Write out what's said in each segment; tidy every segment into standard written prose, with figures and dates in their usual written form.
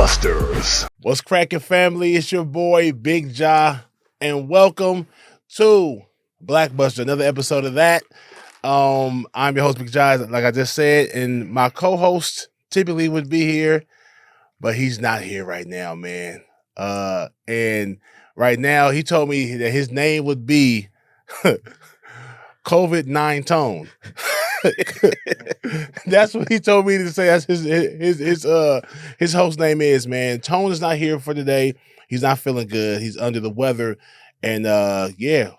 BlackBusters. What's cracking, family? It's your boy Big Ja, and welcome to BlackBuster, another episode of that. I'm your host, Big Ja, like I just said, and my co-host typically would be here, but he's not here right now, man. And right now, he told me that his name would be COVID-9 Tone. That's what he told me to say. That's his host name is, man. Tone is not here for today. He's not feeling good. He's under the weather. And so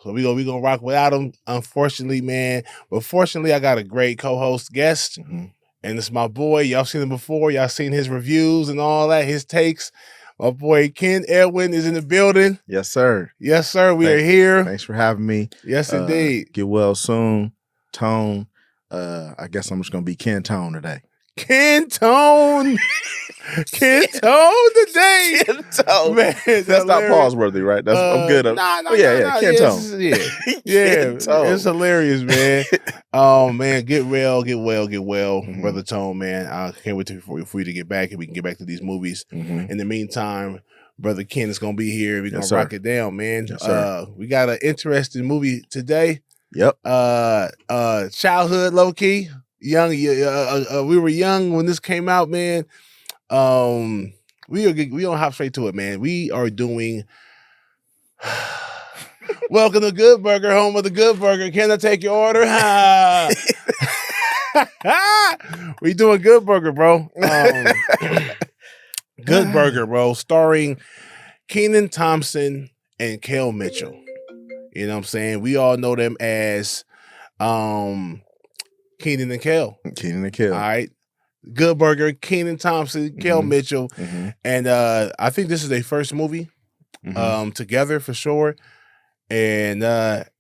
we gonna rock without him, unfortunately, man. But fortunately, I got a great co-host guest. And it's my boy. Y'all seen him before. Y'all seen his reviews and all that, his takes. My boy Ken Edwin is in the building. Yes, sir. Yes, sir. We are here. Thanks for having me. Yes, indeed. Get well soon. Tone. I guess I'm just gonna be Ken Tone today. Ken Tone. Ken Tone today. Ken Tone. Man, that's not pause worthy, right? That's I'm good. Ken Tone. Yeah, Tone. It's hilarious, man. Oh man, get well, brother Tone, man. I can't wait for you to get back and we can get back to these movies. In the meantime, brother Ken is gonna be here. We're gonna rock it down, man. Yes, we got an interesting movie today. Yep. Childhood, low key. Young, we were young when this came out, we don't hop straight to it, man. We are doing Welcome to Good Burger, home of the Good Burger. Can I take your order? We doing Good Burger, bro. Good Burger, bro, starring Kenan Thompson and Kel Mitchell. You know what I'm saying? We all know them as Kenan and Kel. Kenan and Kel. All right. Good Burger, Kenan Thompson, Kel Mitchell. And I think this is their first movie together for sure. And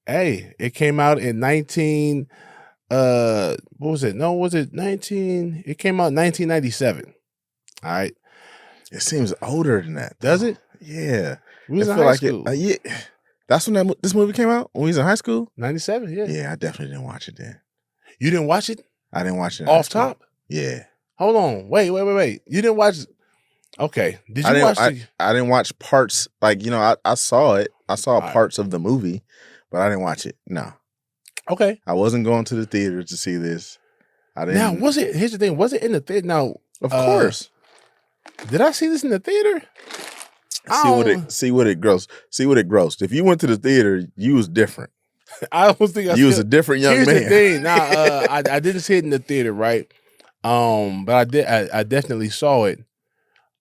hey, it came out in 19 it came out in 1997. All right. It seems older than that. Does it? Yeah. We was in high school. Yeah. That's when this movie came out? When we was in high school? 97, yeah. Yeah, I definitely didn't watch it then. You didn't watch it? I didn't watch it. Off top? Yeah. Hold on. Wait. You didn't watch it? Okay. Did you watch it? I didn't watch parts. Like, I saw it. I saw parts of the movie, but I didn't watch it. No. Okay. I wasn't going to the theater to see this. I didn't. Now, here's the thing. Was it in the theater? Now, of course. Did I see this in the theater? See what it grossed. If you went to the theater, you was different. I don't think you was a different young man. Here's the thing. Now, I didn't see it in the theater, right? But I did. I definitely saw it.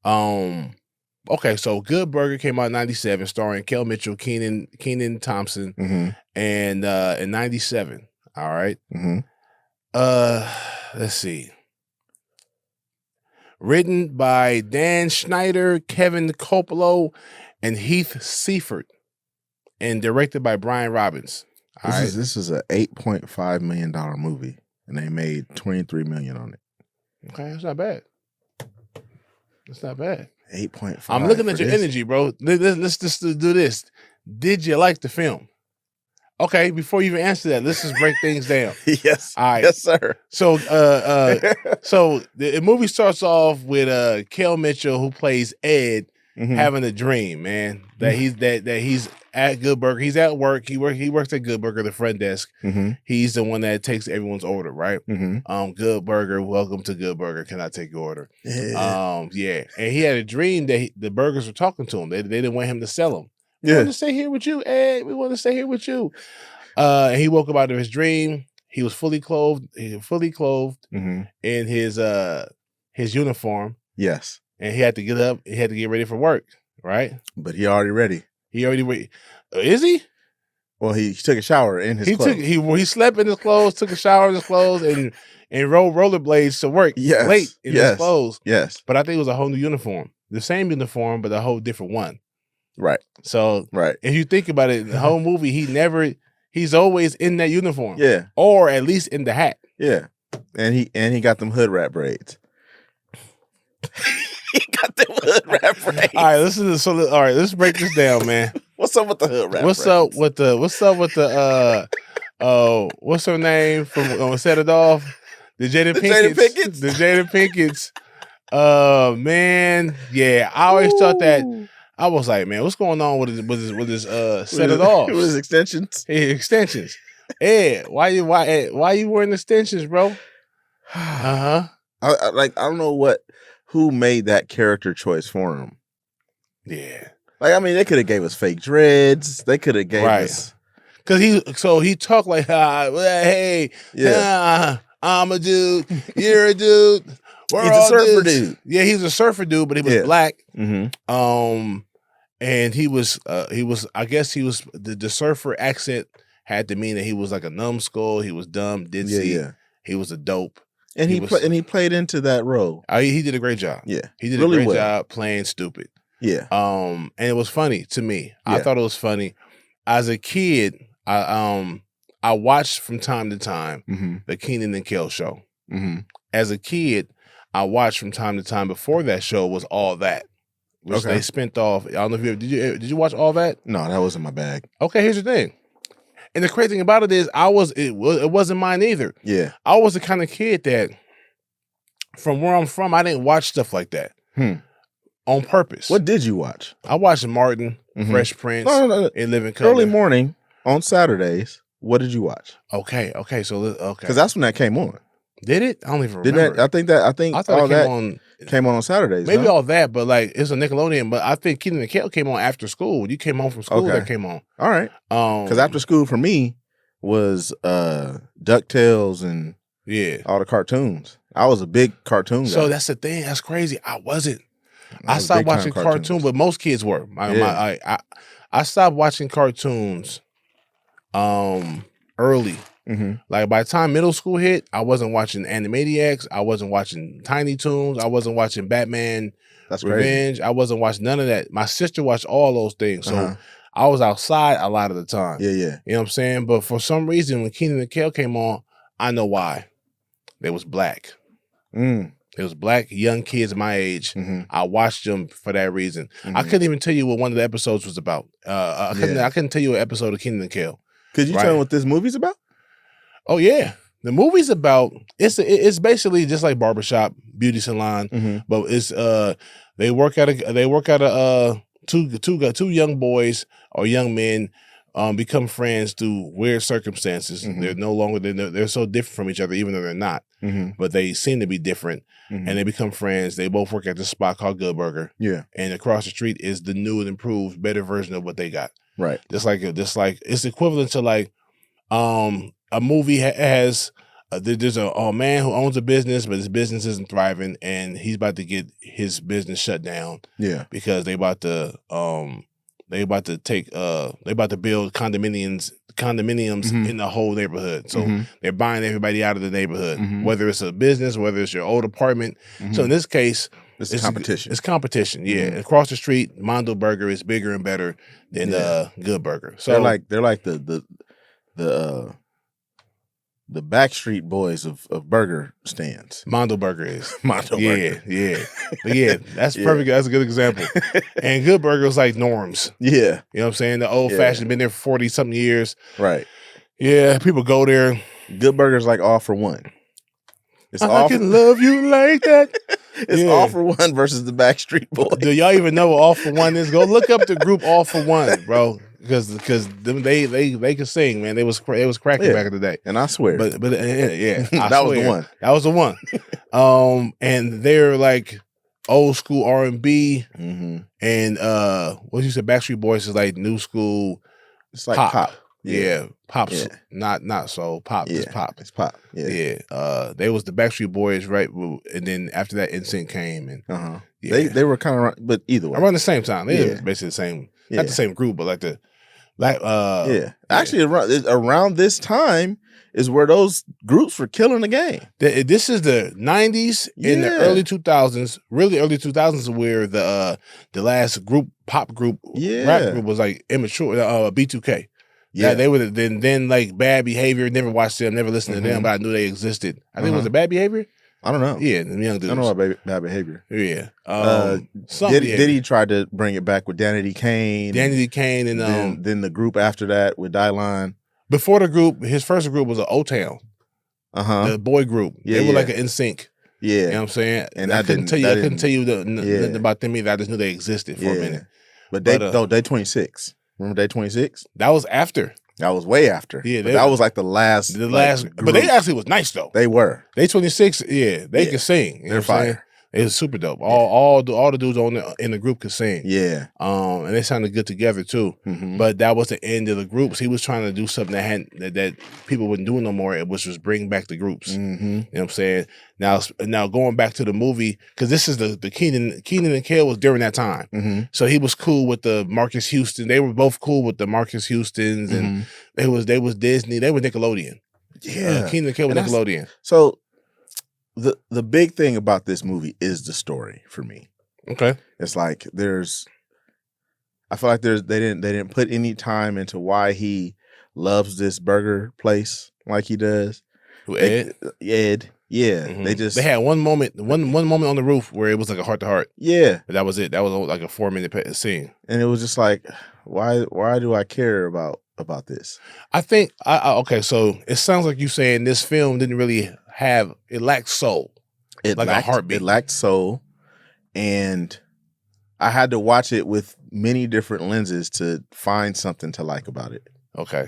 Okay, so Good Burger came out in 97, starring Kel Mitchell, Kenan Thompson, and in 97. All right. Let's see. Written by Dan Schneider, Kevin Kopelow, and Heath Seifert, and directed by Brian Robbins. This is an $8.5 million movie, and they made $23 million on it. Okay, that's not bad. That's not bad. 8.5. I'm looking at your energy, bro. Let's just do this. Did you like the film? Okay, before you even answer that, let's just break things down. Yes. All right. Yes, sir. So so the movie starts off with Kel Mitchell, who plays Ed, having a dream, man. That he's at Good Burger. He's at work. He works at Good Burger, the front desk. He's the one that takes everyone's order, right? Good Burger, welcome to Good Burger. Can I take your order? Yeah. Yeah. And he had a dream that the burgers were talking to him. They didn't want him to sell them. We want to stay here with you, Ed. We want to stay here with you. And he woke up out of his dream. He was fully clothed in his uniform. Yes. And he had to get up. He had to get ready for work, right? But he already ready. He already ready. Is he? Well, he took a shower in his clothes. He slept in his clothes, took a shower in his clothes, and rode rollerblades to work late in his clothes. Yes. But I think it was a whole new uniform. The same uniform, but a whole different one. Right. So right. If you think about it, the whole movie, he's always in that uniform. Yeah. Or at least in the hat. Yeah. And he got them hood rat braids. He got them hood rat braids. All right, let's break this down, man. What's up with the hood rat braids? What's up with the what's her name from Set It Off? The Jada Pinkett. The Jada Pinkett's Man, yeah. I always thought that. I was like, man, what's going on with his set it off? With his extensions. Hey, extensions. Ed, why you wearing extensions, bro? I don't know who made that character choice for him. Yeah. Like, I mean, they could have gave us fake dreads. They could have gave us, because he talked like, hey, I'm a dude, you're a dude. We're he's all a surfer dudes. dude. Yeah, he's a surfer dude, but he was black. Mm-hmm. And he was I guess he was the surfer accent had to mean that he was like a numbskull. He was dumb, ditzy. Yeah. He was a dope. And he played into that role. He did a great job. Yeah, he did really a great job playing stupid. Yeah. And it was funny to me. Yeah. I thought it was funny. As a kid, I watched from time to time the Kenan and Kel show. Mm-hmm. As a kid, I watched from time to time before that show was All That, which they spent off. I don't know if did you watch All That? No, that wasn't my bag. Okay, here's the thing. And the crazy thing about it is it wasn't mine either. Yeah. I was the kind of kid that from where I'm from, I didn't watch stuff like that. On purpose. What did you watch? I watched Martin, Fresh Prince, no. In Living Color. Early morning on Saturdays. What did you watch? Okay. So because that's when that came on. Did it? I don't even remember. I think all that came on Saturdays. Maybe all that, but like it's a Nickelodeon. But I think Kenan and Kel came on after school. When you came home from school, that came on. All right. Because after school for me was DuckTales and all the cartoons. I was a big cartoon guy. So that's the thing. That's crazy. I wasn't. I stopped watching cartoons, but most kids were. I stopped watching cartoons early. Mm-hmm. Like by the time middle school hit, I wasn't watching Animaniacs. I wasn't watching Tiny Toons. I wasn't watching Batman Revenge. I wasn't watching none of that. My sister watched all those things. So I was outside a lot of the time. Yeah. You know what I'm saying? But for some reason, when Kenan and Kel came on, I know why. They was black. It was black young kids my age. I watched them for that reason. I couldn't even tell you what one of the episodes was about. I couldn't tell you what episode of Kenan and Kel. Could you tell me what this movie's about? Oh yeah, the movie's about it's basically just like barbershop, beauty salon, but it's they work at a two young boys or young men become friends through weird circumstances. They're no longer they're so different from each other, even though they're not. But they seem to be different, and they become friends. They both work at this spot called Good Burger. Yeah, and across the street is the new and improved, better version of what they got. Right, just like it's equivalent to like a movie has there's a man who owns a business, but his business isn't thriving, and he's about to get his business shut down. Yeah, because they about to build condominiums in the whole neighborhood. So they're buying everybody out of the neighborhood, whether it's a business, whether it's your old apartment. So in this case, it's competition. It's competition, yeah. And across the street, Mondo Burger is bigger and better than Good Burger. So they're like the Backstreet Boys of burger stands. Mondo Burger is. Mondo Burger. Yeah. But yeah, that's perfect. That's a good example. And Good Burger was like Norm's. Yeah. You know what I'm saying? The old fashioned, been there for 40-something years. Right. Yeah, people go there. Good Burger's like all for one. I can love you like that. It's all for one versus the Backstreet Boys. Do y'all even know what all for one is? Go look up the group All for One, bro. Because they could sing, man. They was cracking back in the day, and I swear. But yeah, that was the one. That was the one. And they're like old school R&B, and what you said, Backstreet Boys is like new school. It's like pop. Yeah, pop's not soul. Pop, it's pop. It's pop. Yeah. They was the Backstreet Boys, right? And then after that, NSYNC came, and they were kind of, but either way, around the same time. They were basically the same, not the same group, but like the. Actually, around this time is where those groups were killing the game. This is the 90s and the early 2000s, really early 2000s, where the last pop group, rap group was like immature. B2K. Yeah, they were then like Bad Behavior. Never watched them, never listened to them, but I knew they existed. I think it was a Bad Behavior. I don't know. Yeah, the young dudes. I know about Bad Behavior. Yeah. Diddy tried to bring it back with Danity Kane. And then the group after that with Dylan. Before the group, his first group was an O-Town. The boy group. They were like an NSYNC. Yeah. You know what I'm saying? And I couldn't tell you nothing about them either. I just knew they existed for a minute. But Day 26. Remember Day 26? That was after. That was way after. Yeah, that was like the last. But they actually was nice though. They were. Day 26. Yeah, they can sing. You know They're fire. It was super dope. All the dudes in the group could sing. Yeah. And they sounded good together too. But that was the end of the groups. He was trying to do something that people wouldn't do no more, which was bring back the groups. You know what I'm saying? Now going back to the movie, because this is the Kenan and Kel was during that time. So he was cool with the Marcus Houston. They were both cool with the Marcus Houstons, and they was Disney. They were Nickelodeon. Yeah. Kenan and Kel was Nickelodeon. So the big thing about this movie is the story for me. Okay. It's like I feel like they didn't put any time into why he loves this burger place like he does. Who, Ed? Ed. Yeah. They had one moment on the roof where it was like a heart to heart. Yeah. But that was it. That was like a 4-minute scene. And it was just like, why do I care about this? I think okay, so it sounds like you saying this film didn't really it lacked soul. It lacked a heartbeat. It lacked soul. And I had to watch it with many different lenses to find something to like about it. Okay.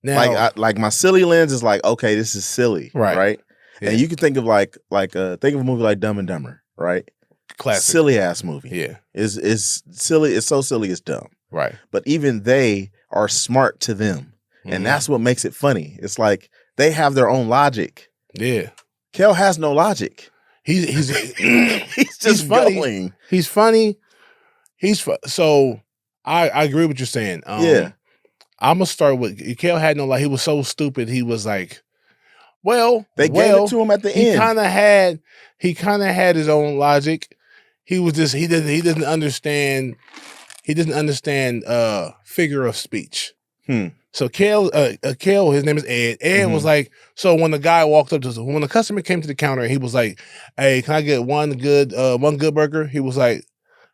Now, like my silly lens is like, okay, this is silly, right? Yeah. And you can think of think of a movie like Dumb and Dumber, right? Classic, silly ass movie. Yeah, is silly. It's so silly, it's dumb. Right. But even they are smart to them, and that's what makes it funny. It's like they have their own logic. Yeah. Kel has no logic. He's just funny. He's funny. So I agree with what you're saying. Yeah. I'm gonna start with Kel had no like. He was so stupid. He was like, they gave it to him at the end. He kind of had his own logic. He was just he doesn't understand. He doesn't understand figure of speech. So Kel, his name is Ed. Ed was like, so when the guy walked up to us, when the customer came to the counter, he was like, "Hey, can I get one good burger?" He was like,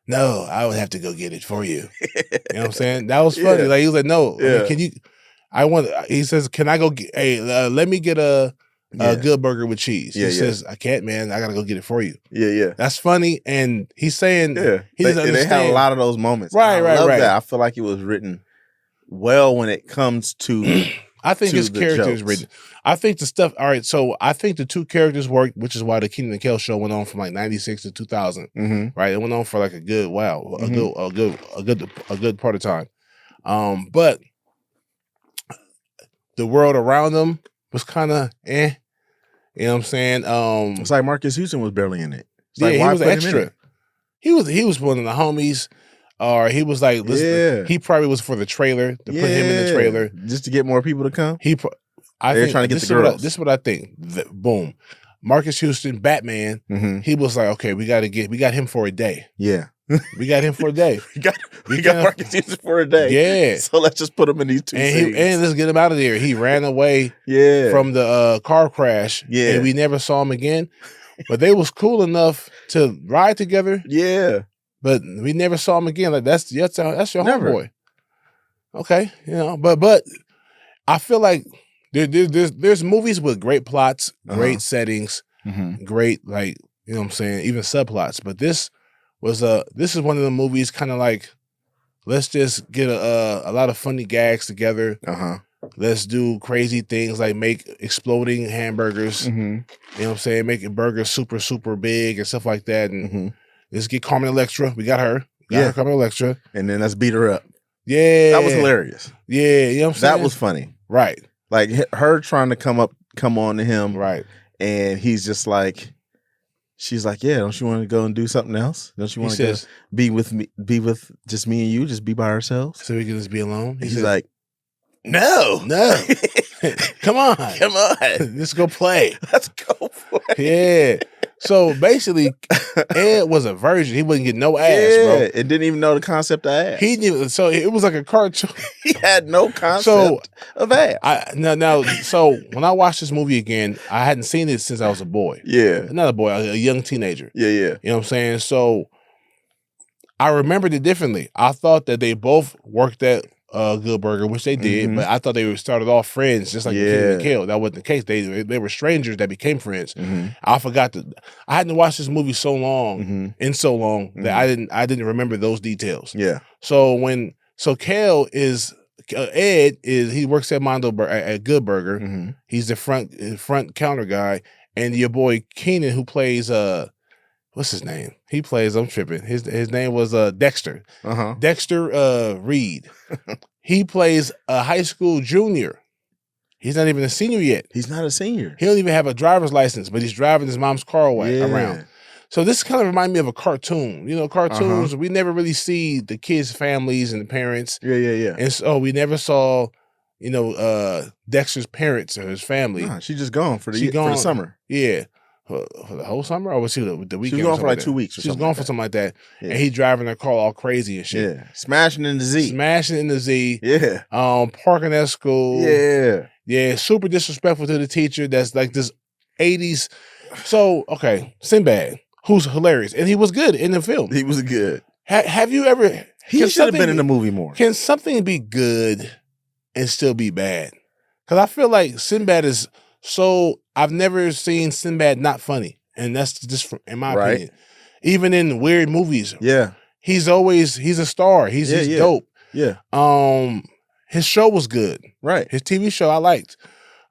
"No, I would have to go get it for you." You know what I'm saying? That was funny. Like he was like, "No, can you?" He says, "Can I go get? Hey, let me get a good burger with cheese." He says, "I can't, man. I gotta go get it for you." Yeah. That's funny, and he's saying, he doesn't understand. They had a lot of those moments. Right. I love that. I feel like it was written well when it comes to. I think his character is written. I think the stuff. All right, so I think the two characters worked, which is why the Kenan and Kel show went on from like 96 to 2000. Right, it went on for like a good a good part of time. But the world around them was kind of You know what I'm saying? It's like Marcus Houston was barely in it. He was an extra. He was one of the homies. Or he was like, he probably was for the trailer to put him in the trailer just to get more people to come. They're trying to get the girls. This is what I think. Boom, Marcus Houston, Batman. He was like, okay, we got him for a day. Yeah, we got him for a day. we got Marcus Houston for a day. Yeah, so let's just put him in these two scenes. And let's get him out of there. He ran away. From the car crash. Yeah, and we never saw him again. But they was cool enough to ride together. Yeah. But we never saw him again. Like that's your homeboy. Okay, but I feel like there's movies with great plots, great settings, great you know what I'm saying, even subplots. But this is one of the movies kind of like, let's just get a lot of funny gags together. Let's do crazy things like make exploding hamburgers. You know what I'm saying, making burgers super super big and stuff like that, and. Let's get Carmen Electra. We got her. Her Carmen Electra. And then let's beat her up. Yeah. That was hilarious. Yeah, you know what I'm saying? That was funny. Right. Like her trying to come on to him. Right. And he's just like, she's like, yeah, don't you want to go and do something else? Don't you want to be with just me and you, just be by ourselves? So we can just be alone? He's like, no. Come on. Let's go play. Let's go play. Yeah. So basically, Ed was a virgin. He wouldn't get no ass, bro. It didn't even know the concept of ass. He knew. So it was like a cartoon. He had no concept of ass. So when I watched this movie again, I hadn't seen it since I was a boy. Yeah. Not a boy, a young teenager. Yeah. You know what I'm saying? So I remembered it differently. I thought that they both worked at Good Burger, which they did, but I thought they started off friends, just like Kenan and Kel. That wasn't the case. They were strangers that became friends. I hadn't watched this movie so long, that I didn't remember those details. Yeah. So Kel is Ed he works at Mondo at Good Burger. He's the front counter guy, and your boy Kenan, who plays what's his name? He plays, I'm tripping. His name was Dexter. Dexter Reed. He plays a high school junior. He's not even a senior yet. He's not a senior. He don't even have a driver's license, but he's driving his mom's car around. So this kind of reminds me of a cartoon. You know, cartoons, we never really see the kids' families and the parents. Yeah. And so we never saw, Dexter's parents or his family. Nah, she's just gone for the summer. Yeah. For the whole summer, or was she the weekend? She was gone for like 2 weeks. She was gone for something like that, and he driving her car all crazy and shit. Yeah, smashing in the Z. Yeah, parking at school. Yeah, super disrespectful to the teacher. That's like this 80s. So Sinbad, who's hilarious, and he was good in the film. He was good. Have you ever? He should have been in the movie more. Can something be good and still be bad? Because I feel like Sinbad is so. I've never seen Sinbad not funny, and that's just in my opinion. Even in weird movies, he's a star. He's dope. Yeah. His show was good. Right. His TV show I liked.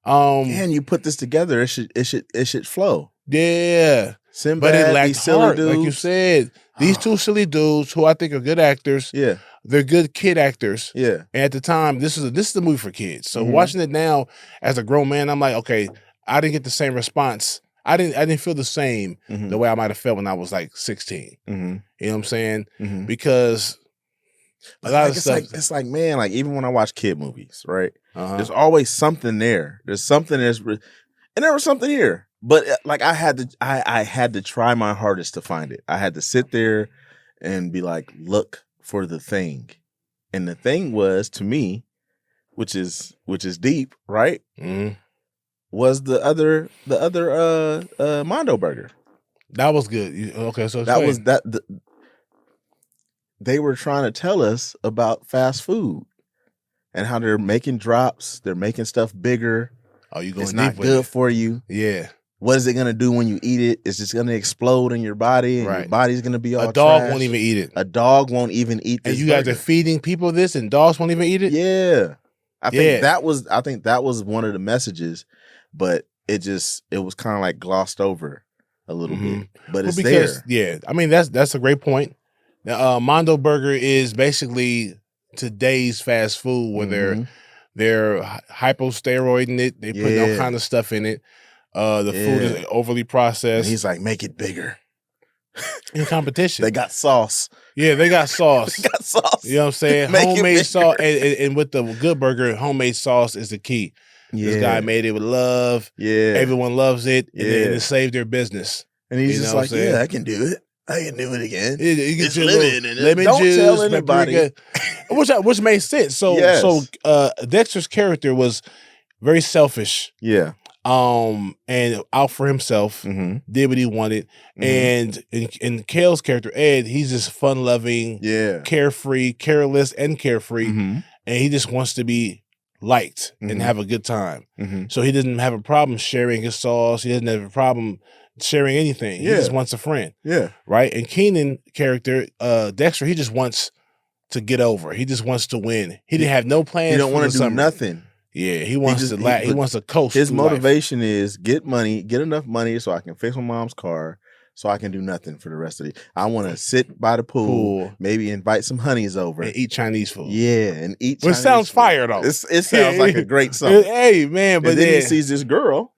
And you put this together, it should flow. Yeah. Sinbad, but it lacked silly heart, dudes. like you said. These two silly dudes who I think are good actors. Yeah. They're good kid actors. Yeah. And at the time, this is a movie for kids. So watching it now as a grown man, I'm like, okay, I didn't get the same response. I didn't feel the same the way I might have felt when I was like 16. You know what I'm saying? Because a lot of stuff. It's like, man, like even when I watch kid movies, right? There's always something there. There's something and there was something here. But like I had to try my hardest to find it. I had to sit there and be like, look for the thing. And the thing was, to me, which is deep, right? Was the other Mondo Burger. That was good. Okay, so that was that. They were trying to tell us about fast food and how they're making drops, they're making stuff bigger. Oh, you going it's deep not with good it. for you. Yeah. What is it gonna do when you eat it? It's just gonna explode in your body, and your body's gonna be all. A dog trash. won't even eat it. A dog won't even eat this. And you guys are feeding people this, and dogs won't even eat it. Yeah, I think that was one of the messages, but it was kind of like glossed over a little bit. But it's there. Yeah, I mean that's a great point. Mondo Burger is basically today's fast food where they're hyposteroiding it. They put all kind of stuff in it. The food is overly processed. And he's like, make it bigger. In competition. They got sauce. Yeah, they got sauce. They got sauce. You know what I'm saying? Homemade sauce. And with the Good Burger, homemade sauce is the key. Yeah. This guy made it with love. Yeah. Everyone loves it. And it saved their business. And he's just like, yeah, I can do it. I can do it again. You can lemon in it. Lemon Don't juice, tell anybody. Which made sense. So Dexter's character was very selfish. Yeah. And out for himself, did what he wanted. And in Kel's character, Ed, he's just fun loving, carefree, careless, and carefree. And he just wants to be liked and have a good time. So he doesn't have a problem sharing his sauce. He doesn't have a problem sharing anything. He just wants a friend. Yeah. Right? And Kenan character, Dexter, he just wants to get over. He just wants to win. He didn't have no plans. He don't want to do nothing. Yeah, he wants he wants to coast. His motivation is get enough money so I can fix my mom's car, so I can do nothing for the rest of the day. I want to sit by the pool, maybe invite some honeys over. And eat Chinese food. Yeah, and eat Chinese food. Sounds fire, though. It sounds like a great song. Hey, man, but and then he sees this girl.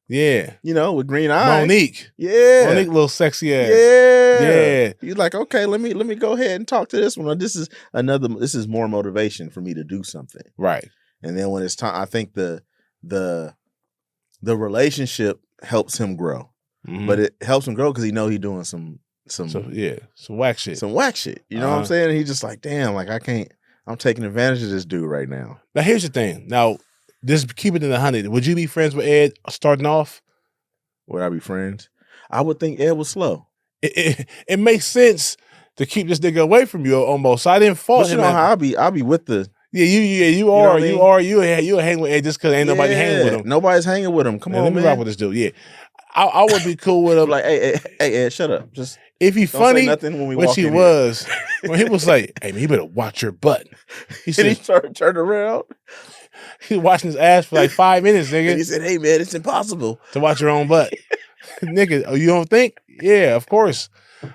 Yeah. You know, with green eyes. Monique. Yeah. Monique, little sexy ass. Yeah. Yeah. He's like, okay, let me go ahead and talk to this one. This is more motivation for me to do something. Right. And then when it's time, I think the relationship helps him grow. But it helps him grow because he know he's doing some whack shit. Some whack shit. You know what I'm saying? And he's just like, damn, like I'm taking advantage of this dude right now. Now here's the thing. Now, just keep it in the 100. Would you be friends with Ed starting off? Would I be friends? I would think Ed was slow. It makes sense to keep this nigga away from you almost. So I didn't fault him. You know how I'll be with the Yeah, you know are, what I mean? you hang with Ed just because ain't nobody hanging with him. Nobody's hanging with him. Come on, let me man. rock with this dude. Yeah, I would be cool with him. Like, hey, Ed, shut up. Just if he don't funny, say nothing when we which walk he in was, when he was like, "Hey man, you better watch your butt." He said, and he turned around. He was washing his ass for like 5 minutes, nigga. And he said, "Hey man, it's impossible to watch your own butt." Nigga, oh, you don't think? Yeah, of course.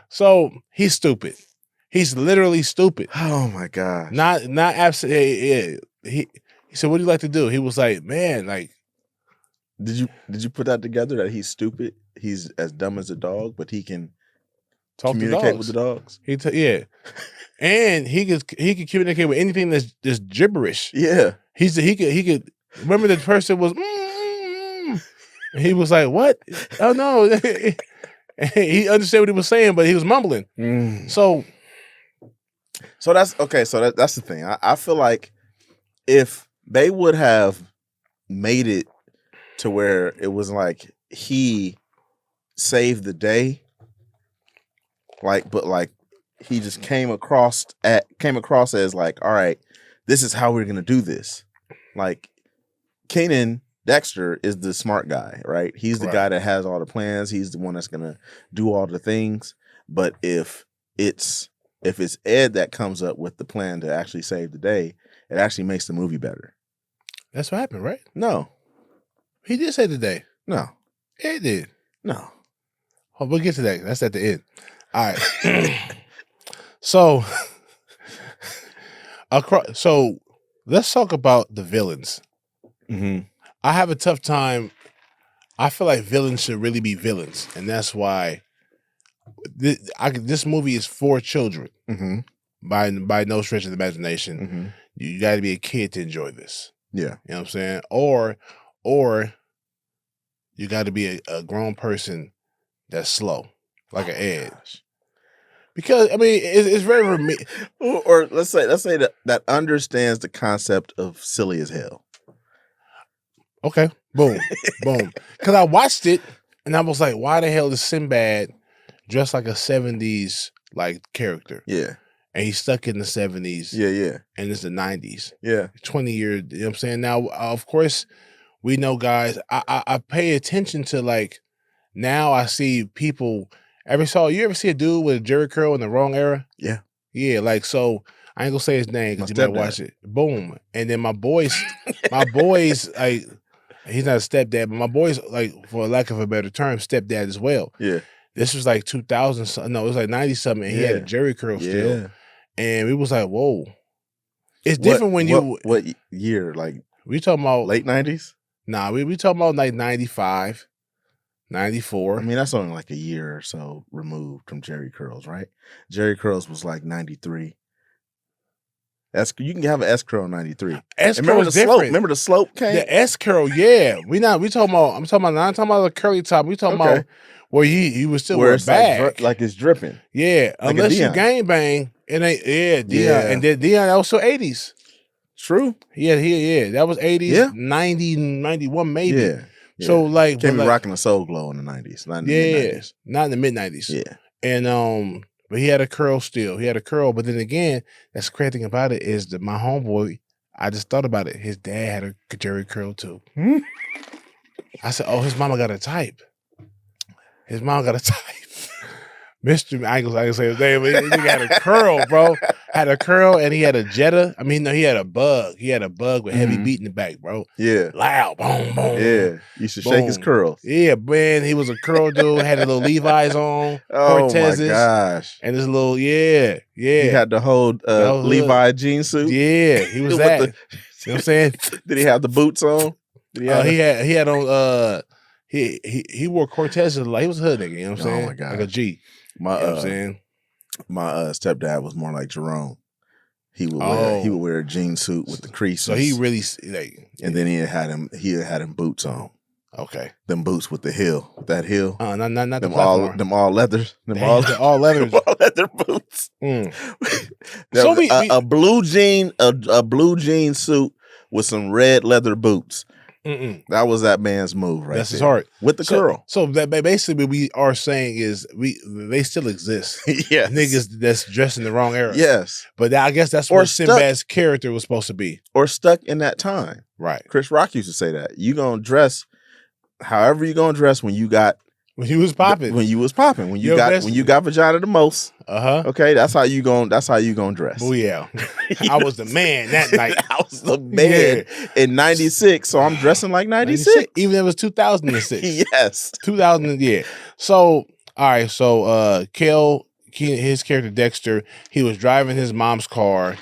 So he's stupid. He's literally stupid. Oh my gosh. Not absolutely. Yeah. He said, "What do you like to do?" He was like, "Man, like." Did you put that together that he's stupid? He's as dumb as a dog, but he can communicate with the dogs. Yeah, and he could communicate with anything that's gibberish. Yeah, he could. Remember the person was. And he was like, "What? Oh no!" He understood what he was saying, but he was mumbling. So that's okay. So that's the thing. I feel like if they would have made it to where it was like he saved the day, but he just came across as like, all right, this is how we're gonna do this. Like Kenan Dexter is the smart guy, right? He's the guy that has all the plans. He's the one that's gonna do all the things. But if it's Ed that comes up with the plan to actually save the day, it actually makes the movie better. That's what happened, right? No. He did save the day. No. Ed did. No. Oh, we'll get to that. That's at the end. All right. So let's talk about the villains. Mm-hmm. I have a tough time. I feel like villains should really be villains, and that's why this movie is for children. Mm-hmm. By no stretch of the imagination. Mm-hmm. You got to be a kid to enjoy this. Yeah, you know what I'm saying. Or you got to be a grown person that's slow, like an Ed. Because I mean, it's very or let's say that understands the concept of silly as hell. Okay, boom, boom. Because I watched it and I was like, why the hell is Sinbad dressed like a 70s like character? Yeah. And he's stuck in the 70s. Yeah, yeah. And it's the 90s. Yeah. 20 years, you know what I'm saying? Now, of course, we know, guys, I pay attention to, like, now I see people, you ever see a dude with a jerry curl in the wrong era? Yeah. Yeah, like, so, I ain't gonna say his name because you might watch it. Boom. And then my boys, like, he's not a stepdad, but my boys, like, for lack of a better term, stepdad as well. Yeah. This was like 2000, no, it was like 90-something, and he had a jerry curl still. Yeah. And we was like, whoa. It's different what year? Like, we talking about late 90s? Nah, we talking about like 95, 94. I mean, that's only like a year or so removed from Jerry curls, right? Jerry curls was like 93. You can have an S curl in 93. S curl is different. Slope? Remember the slope came? The S curl, yeah. I'm talking about the curly top. We talking about where he was still wearing a bag. Like it's dripping. Yeah. Like unless you gangbang, it ain't, Deion. Yeah. And then Deion also 80s. True. Yeah. That was 80s, yeah. 90, 91 maybe. Yeah. So like. Can't be rocking a soul glow in the 90s. Not in the mid-90s. Not in the mid-90s. Yeah. And but he had a curl still. He had a curl. But then again, that's the crazy thing about it is that my homeboy, I just thought about it. His dad had a jerry curl too. I said, oh, his mama got a type. His mom got a type. Mr. I ain't gonna say his name, but he had a curl, bro. Had a curl and he had a Jetta. I mean, no, he had a bug. He had a bug with heavy beat in the back, bro. Yeah. Loud. Boom, boom. Yeah. You should shake his curls. Yeah, man. He was a curl dude. Had a little Levi's on. Oh, Cortezes, my gosh. And this little, yeah. He had the whole Levi jean suit. Yeah, he was that. You know what I'm saying? Did he have the boots on? He had on, he wore Cortezes like he was a hood nigga, you know what I'm saying? Oh my God. Like a G. You know what I'm saying? My stepdad was more like Jerome. He would wear a jean suit with the creases. So he really like, and then he had him boots on. Okay. Them boots with the heel. With that heel. Not them the them all leathers. Them all leathers. Them all leather boots. A blue jean suit with some red leather boots. That was that man's move, right? That's his heart with the curl. So that basically what we are saying is they still exist. Yes, niggas that's dressed in the wrong era. Yes, but I guess that's what Sinbad's character was supposed to be, or stuck in that time. Right. Chris Rock used to say that you gonna dress however you gonna dress when you was popping. When you got vagina the most. Okay, that's how you gonna dress. Oh yeah. I was the man that night. I was the man in 96, so I'm dressing like 96. Even if it was 2006. Yes. 2000, yeah. So all right, so Kel, his character Dexter, he was driving his mom's car.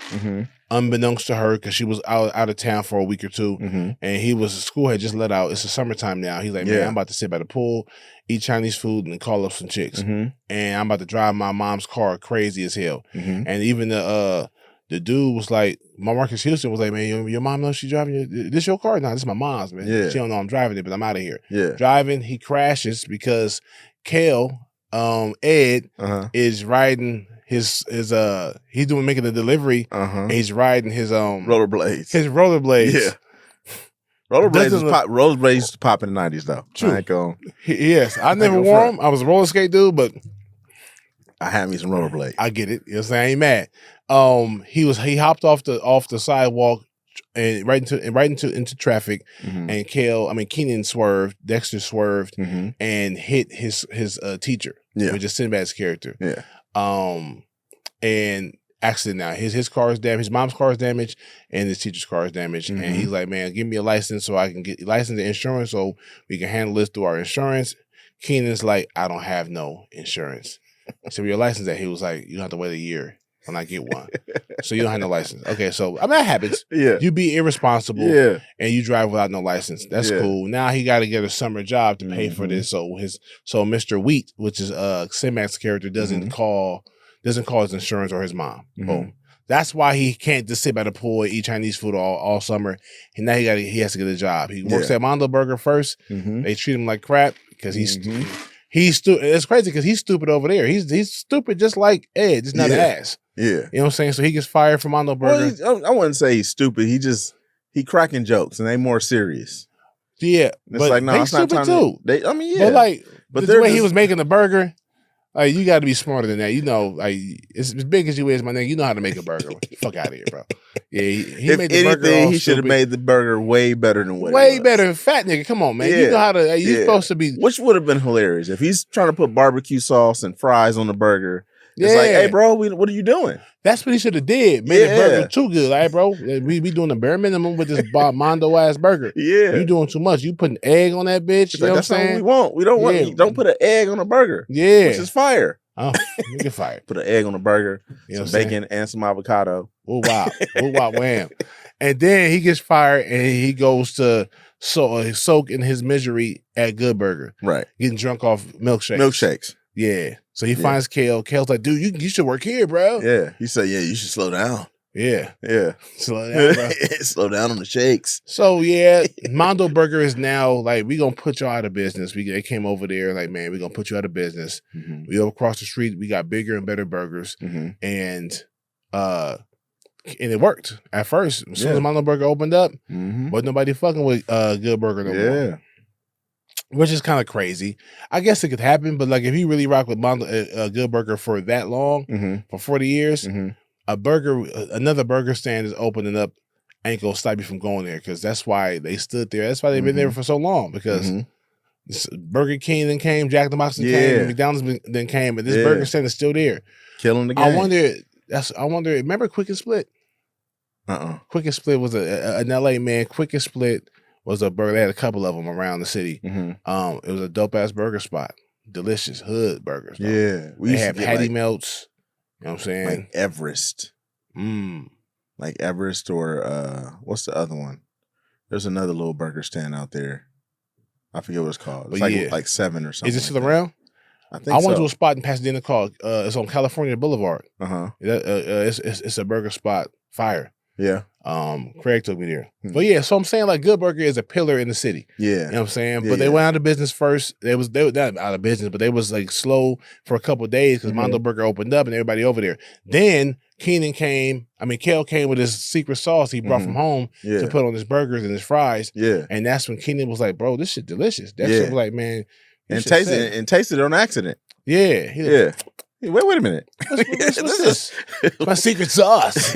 Unbeknownst to her, because she was out of town for a week or two, and school had just let out. It's the summertime now. He's like, man, I'm about to sit by the pool, eat Chinese food, and call up some chicks. And I'm about to drive my mom's car crazy as hell. And even the dude was like, Marcus Houston was like, man, your mom knows she's driving this your car? No, this is my mom's, man. Yeah. She don't know I'm driving it, but I'm out of here. Yeah. Driving, he crashes because Kel, Ed, is riding he's making a delivery, and he's riding his rollerblades. Yeah. Rollerblades used to pop in the 90s though. True. Yes. I never wore them. I was a roller skate dude, but I had me some rollerblades. I get it. You know what I'm saying? I ain't mad. He hopped off the sidewalk and right into traffic, and Kenan swerved, Dexter swerved, and hit his teacher, which is Sinbad's character. Yeah. And accident now. His car is damaged, his mom's car is damaged, and his teacher's car is damaged. And he's like, man, give me a license so I can get license and insurance so we can handle this through our insurance. Kenan's like, I don't have no insurance. So your license that he was like, you have to wait a year when I get one. So you don't have no license. Okay, so that happens. Yeah. You be irresponsible and you drive without no license. That's cool. Now he got to get a summer job to pay for this. So Mr. Wheat, which is Sinbad's character, doesn't call his insurance or his mom. Boom. That's why he can't just sit by the pool and eat Chinese food all summer. And now he has to get a job. He works at Mondo Burger first. They treat him like crap because he's stupid. It's crazy because he's stupid over there. He's stupid just like Ed, just not an ass. Yeah. You know what I'm saying? So he gets fired from Mondo Burger. Well, I wouldn't say he's stupid. He cracking jokes and they more serious. Yeah. It's like, no, it's not time too. But the way he was making the burger, like, you got to be smarter than that. You know, like, as big as you is, my nigga, you know how to make a burger. Fuck out of here, bro. Yeah, he made the burger all he should have made the burger way better than what way better. Fat nigga, come on, man. You know how to, you're supposed to be. Which would have been hilarious if he's trying to put barbecue sauce and fries on the burger. It's like, hey, bro, what are you doing? That's what he should have did. Made the burger too good. Like, bro, we doing the bare minimum with this Mondo ass burger. Yeah. You doing too much. You putting egg on that bitch. You know what I'm saying? What we want. We don't want, don't put an egg on a burger. Yeah. Which is fire. Oh, you get fired. Put an egg on a burger, some bacon, and some avocado. Oh, wow. Oh, wow, wham. And then he gets fired and he goes to soak in his misery at Good Burger. Right. Getting drunk off milkshakes. Yeah. So he finds Kel. Kel's like, dude, you should work here, bro. Yeah. He said, yeah, you should slow down. Yeah. Yeah. Slow down, bro. Slow down on the shakes. So, yeah, Mondo Burger is now like, we going to put y'all out of business. They came over there like, man, we going to put you out of business. We go across the street. We got bigger and better burgers. And it worked at first. As soon as Mondo Burger opened up, wasn't nobody fucking with Good Burger no more. Which is kind of crazy. I guess it could happen, but like if you really rock with Good Burger for that long, for 40 years, another burger stand is opening up, ain't gonna stop you from going there because that's why they stood there. That's why they've been there for so long because Burger King then came, Jack in the Box then came, and McDonald's then came, but this burger stand is still there, killing the game. I wonder. Remember Quick and Split? Quick and Split was an LA man. Quick and Split was a burger. They had a couple of them around the city. It was a dope ass burger spot. Delicious hood burgers. Though. Yeah. We had Patty Melts. You know what I'm saying? Like Everest. Like Everest or what's the other one? There's another little burger stand out there. I forget what it's called. It's like 7 or something. Is it still around? I think so. went to a spot in Pasadena called it's on California Boulevard. It's a burger spot. Fire. Yeah. Craig took me there. But yeah, so I'm saying like Good Burger is a pillar in the city. Yeah. You know what I'm saying? Yeah, but they went out of business first. They were not out of business, but they was like slow for a couple of days because Mondo Burger opened up and everybody over there. Then Kel came with his secret sauce he brought from home to put on his burgers and his fries. Yeah. And that's when Kenan was like, bro, this shit delicious. Dexter was like, man. And tasted it on accident. Yeah. Wait a minute. What's this? My secret sauce.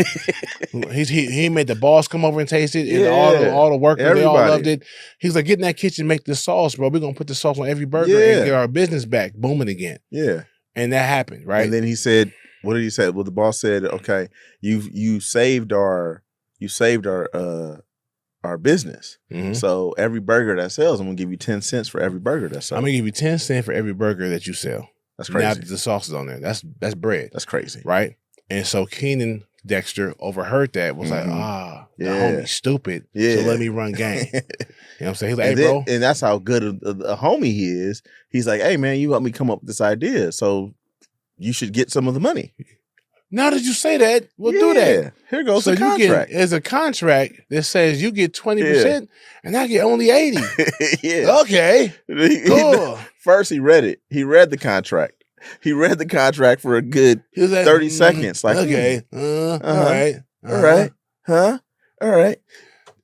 he made the boss come over and taste it. And all the workers, they all loved it. He's like, get in that kitchen, make this sauce, bro. We're going to put the sauce on every burger and get our business back booming again. Yeah. And that happened, right? And then he said, what did he say? Well, the boss said, okay, you saved our business. So every burger that sells, I'm going to give you 10 cents for every burger that sells. I'm going to give you 10 cents for every burger that you sell. That's crazy. Now that the sauce is on there. That's bread. That's crazy. Right? And so Kenan Dexter overheard that, was like, the homie's stupid. So let me run game. You know what I'm saying? He's like, hey, bro. And that's how good a homie he is. He's like, hey, man, you helped me come up with this idea. So you should get some of the money. Now that you say that, we'll do that. Here goes the contract. There's a contract that says you get 20% and I get only 80. Okay. Cool. First, he read it. He read the contract. He read the contract for a good 30 seconds. Like, okay. All right. All right. Huh? All right.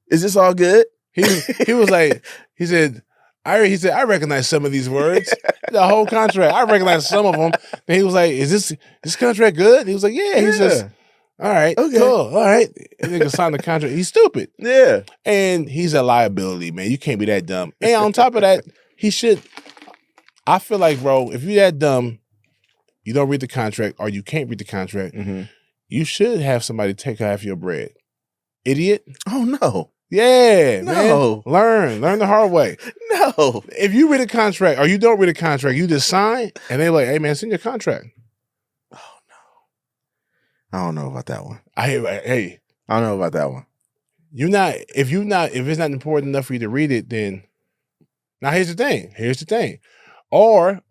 Is this all good? He was like, he said, I recognize some of these words. The whole contract. I recognize some of them. And he was like, is this contract good? And he was like, yeah. He says, all right, okay. Cool. All right. And nigga signed the contract. He's stupid. Yeah. And he's a liability, man. You can't be that dumb. And on top of that, I feel like, bro, if you're that dumb, you don't read the contract or you can't read the contract, you should have somebody take half your bread. Idiot. Oh, no. Yeah, no. Man. Learn the hard way. No. If you read a contract or you don't read a contract, you just sign and they're like, hey man, send your contract. Oh no. I don't know about that one. I don't know about that one. If it's not important enough for you to read it, then now here's the thing. Or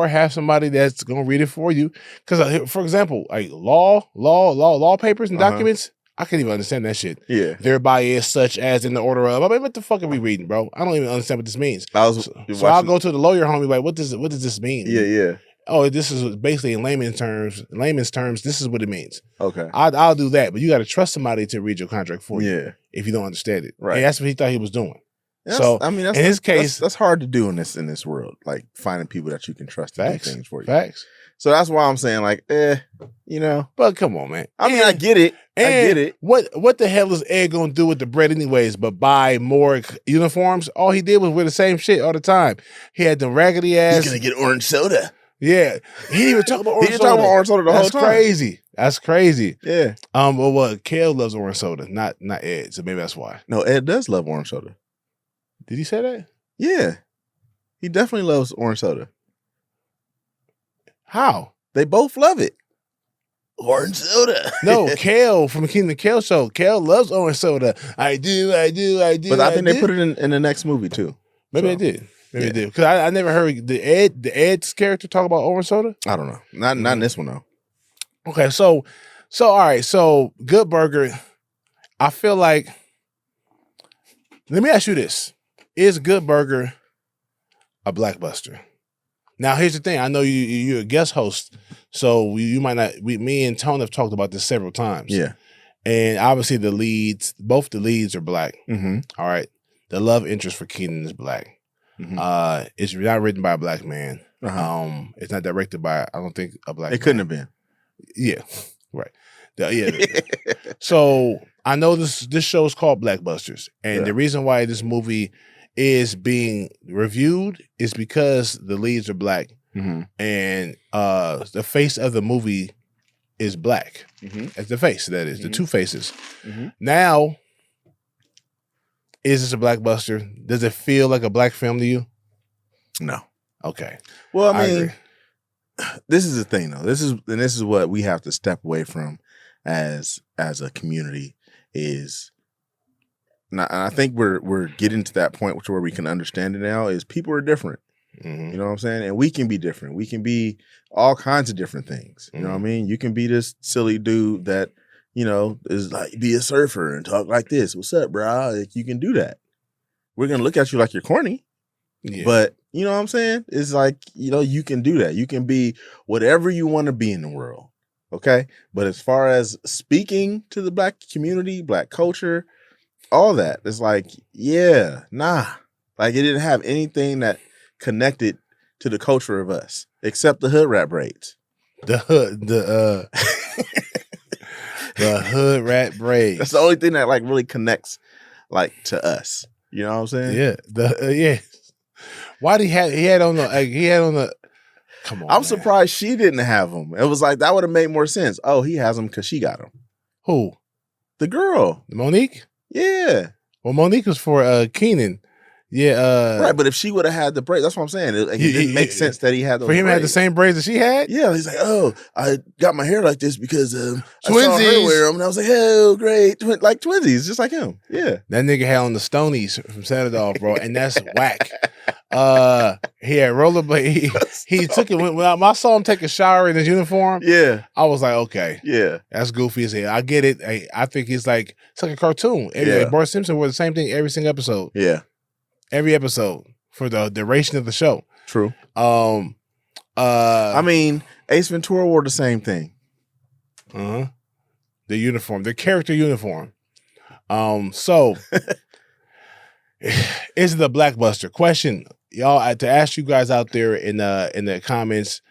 have somebody that's gonna read it for you. Because for example, like law papers and documents, I can't even understand that shit. Yeah. Thereby is such as in the order of. I mean, what the fuck are we reading, bro? I don't even understand what this means. So I'll go to the lawyer homie like, what does this mean? Yeah. Oh, this is basically in layman's terms, this is what it means. Okay. I'll do that, but you got to trust somebody to read your contract for you. Yeah. If you don't understand it. Right. And that's what he thought he was doing. In his case, that's hard to do in this world. Like finding people that you can trust to do things for you. Facts. So that's why I'm saying like, But come on, man. I get it. I get it. What the hell is Ed gonna do with the bread anyways? But buy more uniforms? All he did was wear the same shit all the time. He had the raggedy ass. He's gonna get orange soda. Yeah, he didn't even talk about orange soda. He didn't talk about orange soda the whole time. That's crazy. Yeah. Well, Kel loves orange soda, not Ed. So maybe that's why. No, Ed does love orange soda. Did he say that? Yeah, he definitely loves orange soda. How? They both love it. Orange soda. No, Kel from the Kenan Kel show. Kel loves orange soda. I do. But I think they put it in the next movie too. Maybe they did. Maybe they did. Because I never heard the Ed's character talk about orange soda. I don't know. Not in this one though. Okay, so all right. So Good Burger. I feel like. Let me ask you this: is Good Burger a blackbuster? Now, here's the thing. I know you're a guest host, so you might not. Me and Tone have talked about this several times. Yeah. And obviously both the leads are black. Mm-hmm. All right. The love interest for Kenan is black. Mm-hmm. It's not written by a black man. It's not directed by, I don't think, a black man. It couldn't have been. Yeah. Right. So I know this show is called BlackBusters. And the reason why this movie is being reviewed is because the leads are black, and the face of the movie is black. As the face, that is, the two faces. Now, is this a blackbuster? Does it feel like a black film to you? No. Okay. Well, I mean, this is the thing though. This is what we have to step away from as a community is. And I think we're getting to that point where we can understand it now is people are different. You know what I'm saying? And we can be different. We can be all kinds of different things. You know what I mean? You can be this silly dude that you know, is like be a surfer and talk like this. What's up, bro? Like, you can do that. We're gonna look at you like you're corny, but you know what I'm saying? It's like, you know, you can do that. You can be whatever you want to be in the world. Okay. But as far as speaking to the Black community, Black culture, all that, it's like, yeah, nah. Like it didn't have anything that connected to the culture of us, except the hood rat braids. The hood rat braids. That's the only thing that like really connects like to us. You know what I'm saying? Yeah. Yeah. Why did he had on the come on. I'm surprised she didn't have them. It was like that would have made more sense. Oh, he has them because she got them. Who? The girl. Monique? Yeah. Well, Monique was for Kenan. Yeah. Right, but if she would have had the braids, that's what I'm saying. It didn't make sense that he had those. For him, braids. had the same braids that she had. Yeah, he's like, oh, I got my hair like this because I saw Twinsies. her wear them, and I was like, oh, great, like twinsies, just like him. Yeah, that nigga had on the Stonies from Set It Off, bro, and that's whack. He had rollerblade. He took it when I saw him take a shower in his uniform. Yeah, I was like, okay, yeah, that's goofy as hell. I get it. I think it's like a cartoon. Bart Simpson wore the same thing every single episode. Yeah. Every episode for the duration of the show. True. I mean, Ace Ventura wore the same thing. The uniform, the character uniform. So is it a blackbuster? Question, y'all, to ask you guys out there in the comments,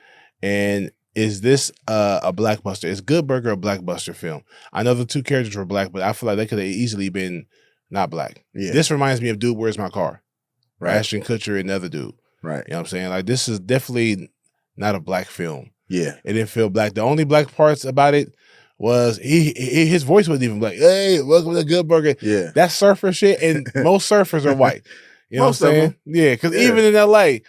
and is this a blackbuster? Is Good Burger a blackbuster film? I know the two characters were black, but I feel like they could have easily been not black. Yeah. This reminds me of Dude, Where's My Car? Right. Ashton Kutcher and another dude. Right. You know what I'm saying? Like, this is definitely not a black film. Yeah. It didn't feel black. The only black parts about it was his voice wasn't even black. Hey, welcome to Good Burger. Yeah. That's surfer shit, and most surfers are white. You know what I'm saying? Yeah, because even in LA,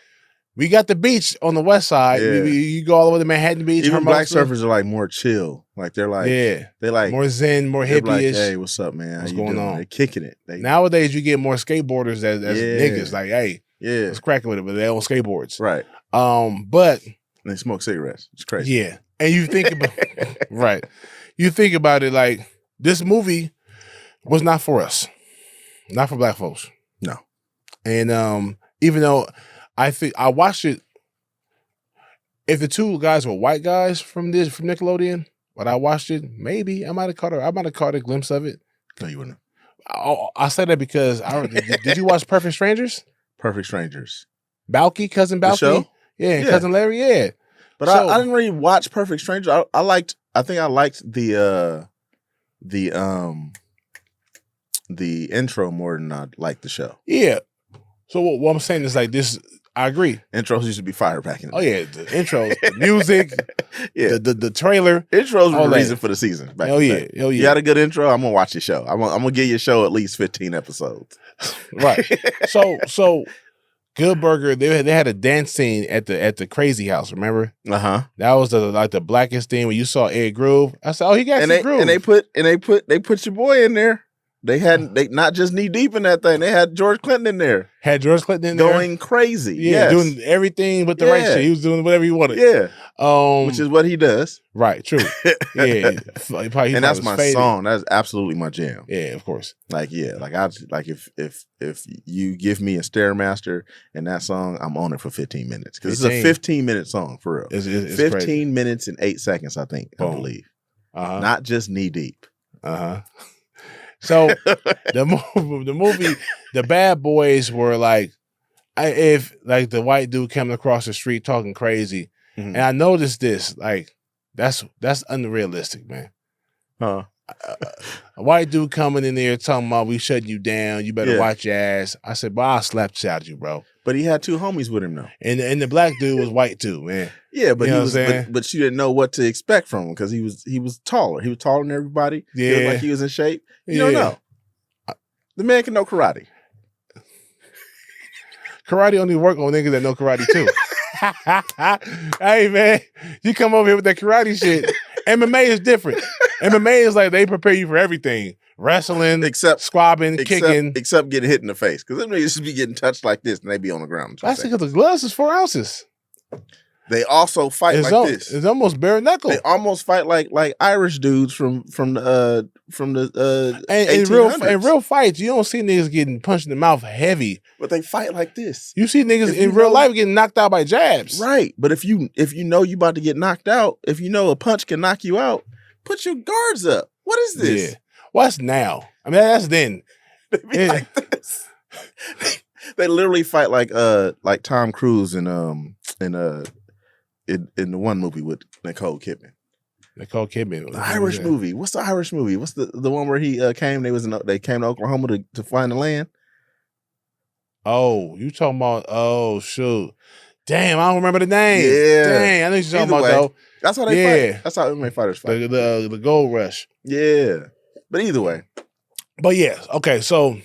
we got the beach on the west side. Yeah. You go all the way to Manhattan Beach. Even black surfers are like more chill. Like they're like, they like more zen, more hippie-ish. Like, hey, what's up, man? What's going on? They're kicking it. Nowadays, you get more skateboarders as niggas. Like, hey, let's crack it with it, but they own skateboards. Right. But they smoke cigarettes. It's crazy. Yeah, and you think about right. You think about it like this movie was not for us, not for black folks. No. And even though I think I watched it, if the two guys were white guys from Nickelodeon, but I watched it, maybe I might have caught a glimpse of it. No, you wouldn't. I said that because did you watch Perfect Strangers? Perfect Strangers. Balky, cousin Balky, the show? Yeah, cousin Larry, yeah. But I didn't really watch Perfect Strangers. I think I liked the intro more than I liked the show. Yeah. So what I'm saying is like this. I agree. Intros used to be fire back in the day. Oh yeah, the intros, the music, the trailer. Intros were the reason for the season. Back in the day. Oh yeah. You had a good intro, I'm gonna watch your show. I'm gonna give your show at least 15 episodes. Right. So Good Burger, they had a dance scene at the Crazy House. Remember? That was the blackest thing when you saw Ed Groove. I said, oh, he got some groove. And they put your boy in there. They not just knee deep in that thing. They had George Clinton in there. Going crazy. Yeah, doing everything but the right shit. He was doing whatever he wanted. Yeah. Which is what he does. Right, true. Yeah. And that's my song. That's absolutely my jam. Yeah, of course. Like, yeah. Like if you give me a Stairmaster and that song, I'm on it for 15 minutes. Because it's a 15-minute song for real. It's 15 crazy. Minutes and 8 seconds, I think. I believe. Not just knee deep. So the movie, the bad boys were like, if like the white dude coming across the street talking crazy, and I noticed this, like that's unrealistic, man. A white dude coming in there talking about we shutting you down, you better watch your ass. I said, "But I'll slap shit out you, bro." But he had two homies with him though, and the black dude was white too, man. Yeah, but but you didn't know what to expect from him because he was taller. He was taller than everybody. Yeah, he looked like he was in shape. You don't know. The man can know karate. Karate only work on niggas that know karate too. Hey man, you come over here with that karate shit. MMA is different. MMA is like they prepare you for everything. Wrestling, except squabbing, kicking. Except getting hit in the face. Because them niggas just be getting touched like this and they be on the ground. That's because the gloves is 4 ounces. They also fight this. It's almost bare knuckle. They almost fight like Irish dudes from the in real fights, you don't see niggas getting punched in the mouth heavy. But they fight like this. You see niggas in real life getting knocked out by jabs. Right. But if you know you about to get knocked out, if you know a punch can knock you out, put your guards up. What is this? Yeah. What's now? I mean, that's then. They be like this. They literally fight like Tom Cruise in the one movie with Nicole Kidman. The Irish movie. What's the Irish movie? What's the one where he came? They came to Oklahoma to find the land. Oh, you talking about? Oh shoot! Damn, I don't remember the name. Yeah, dang, I know you're talking about though. That's how they fight. That's how MMA fighters fight. The Gold Rush. Yeah, but either way. But yeah, okay. So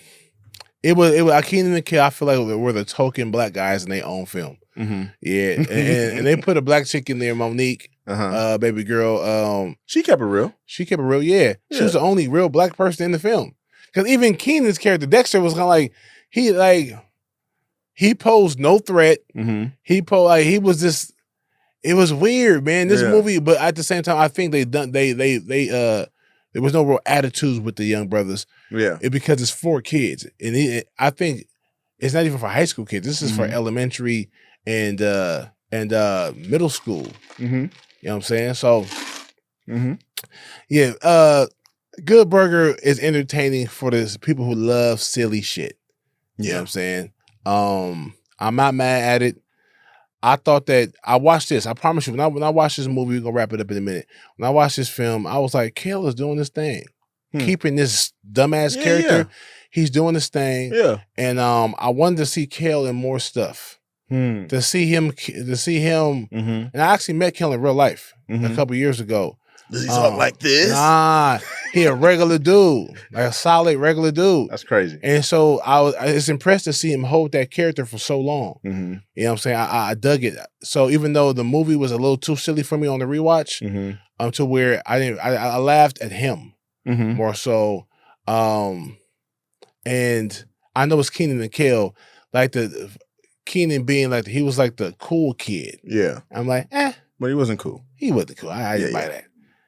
it was Kenan and Kel. I feel like were the token black guys in their own film. Mm-hmm. Yeah, and they put a black chick in there, Monique, baby girl. She kept it real. Yeah. She was the only real black person in the film. Because even Kenan's character Dexter was kind of like he posed no threat. Mm-hmm. He was just. It was weird, man. This movie, but at the same time, I think there was no real attitudes with the young brothers. Yeah, because it's for kids, and I think it's not even for high school kids. This is for elementary and middle school. Mm-hmm. You know what I'm saying? So, yeah, Good Burger is entertaining for the people who love silly shit. You know what I'm saying? I'm not mad at it. I thought that I watched this. I promise you, when I watched this movie, we're gonna wrap it up in a minute. When I watched this film, I was like, Kel is doing this thing. Keeping this dumbass character. Yeah. He's doing this thing. Yeah. And I wanted to see Kel in more stuff. To see him, and I actually met Kel in real life a couple years ago. Does he talk like this? Nah, he a regular dude, like a solid regular dude. That's crazy. And so I was impressed to see him hold that character for so long. Mm-hmm. You know what I'm saying? I dug it. So even though the movie was a little too silly for me on the rewatch, to where I laughed at him more so. And I know it's Kenan and Kel, like Kenan being like he was like the cool kid. Yeah, I'm like, but he wasn't cool. He wasn't cool. I didn't buy that.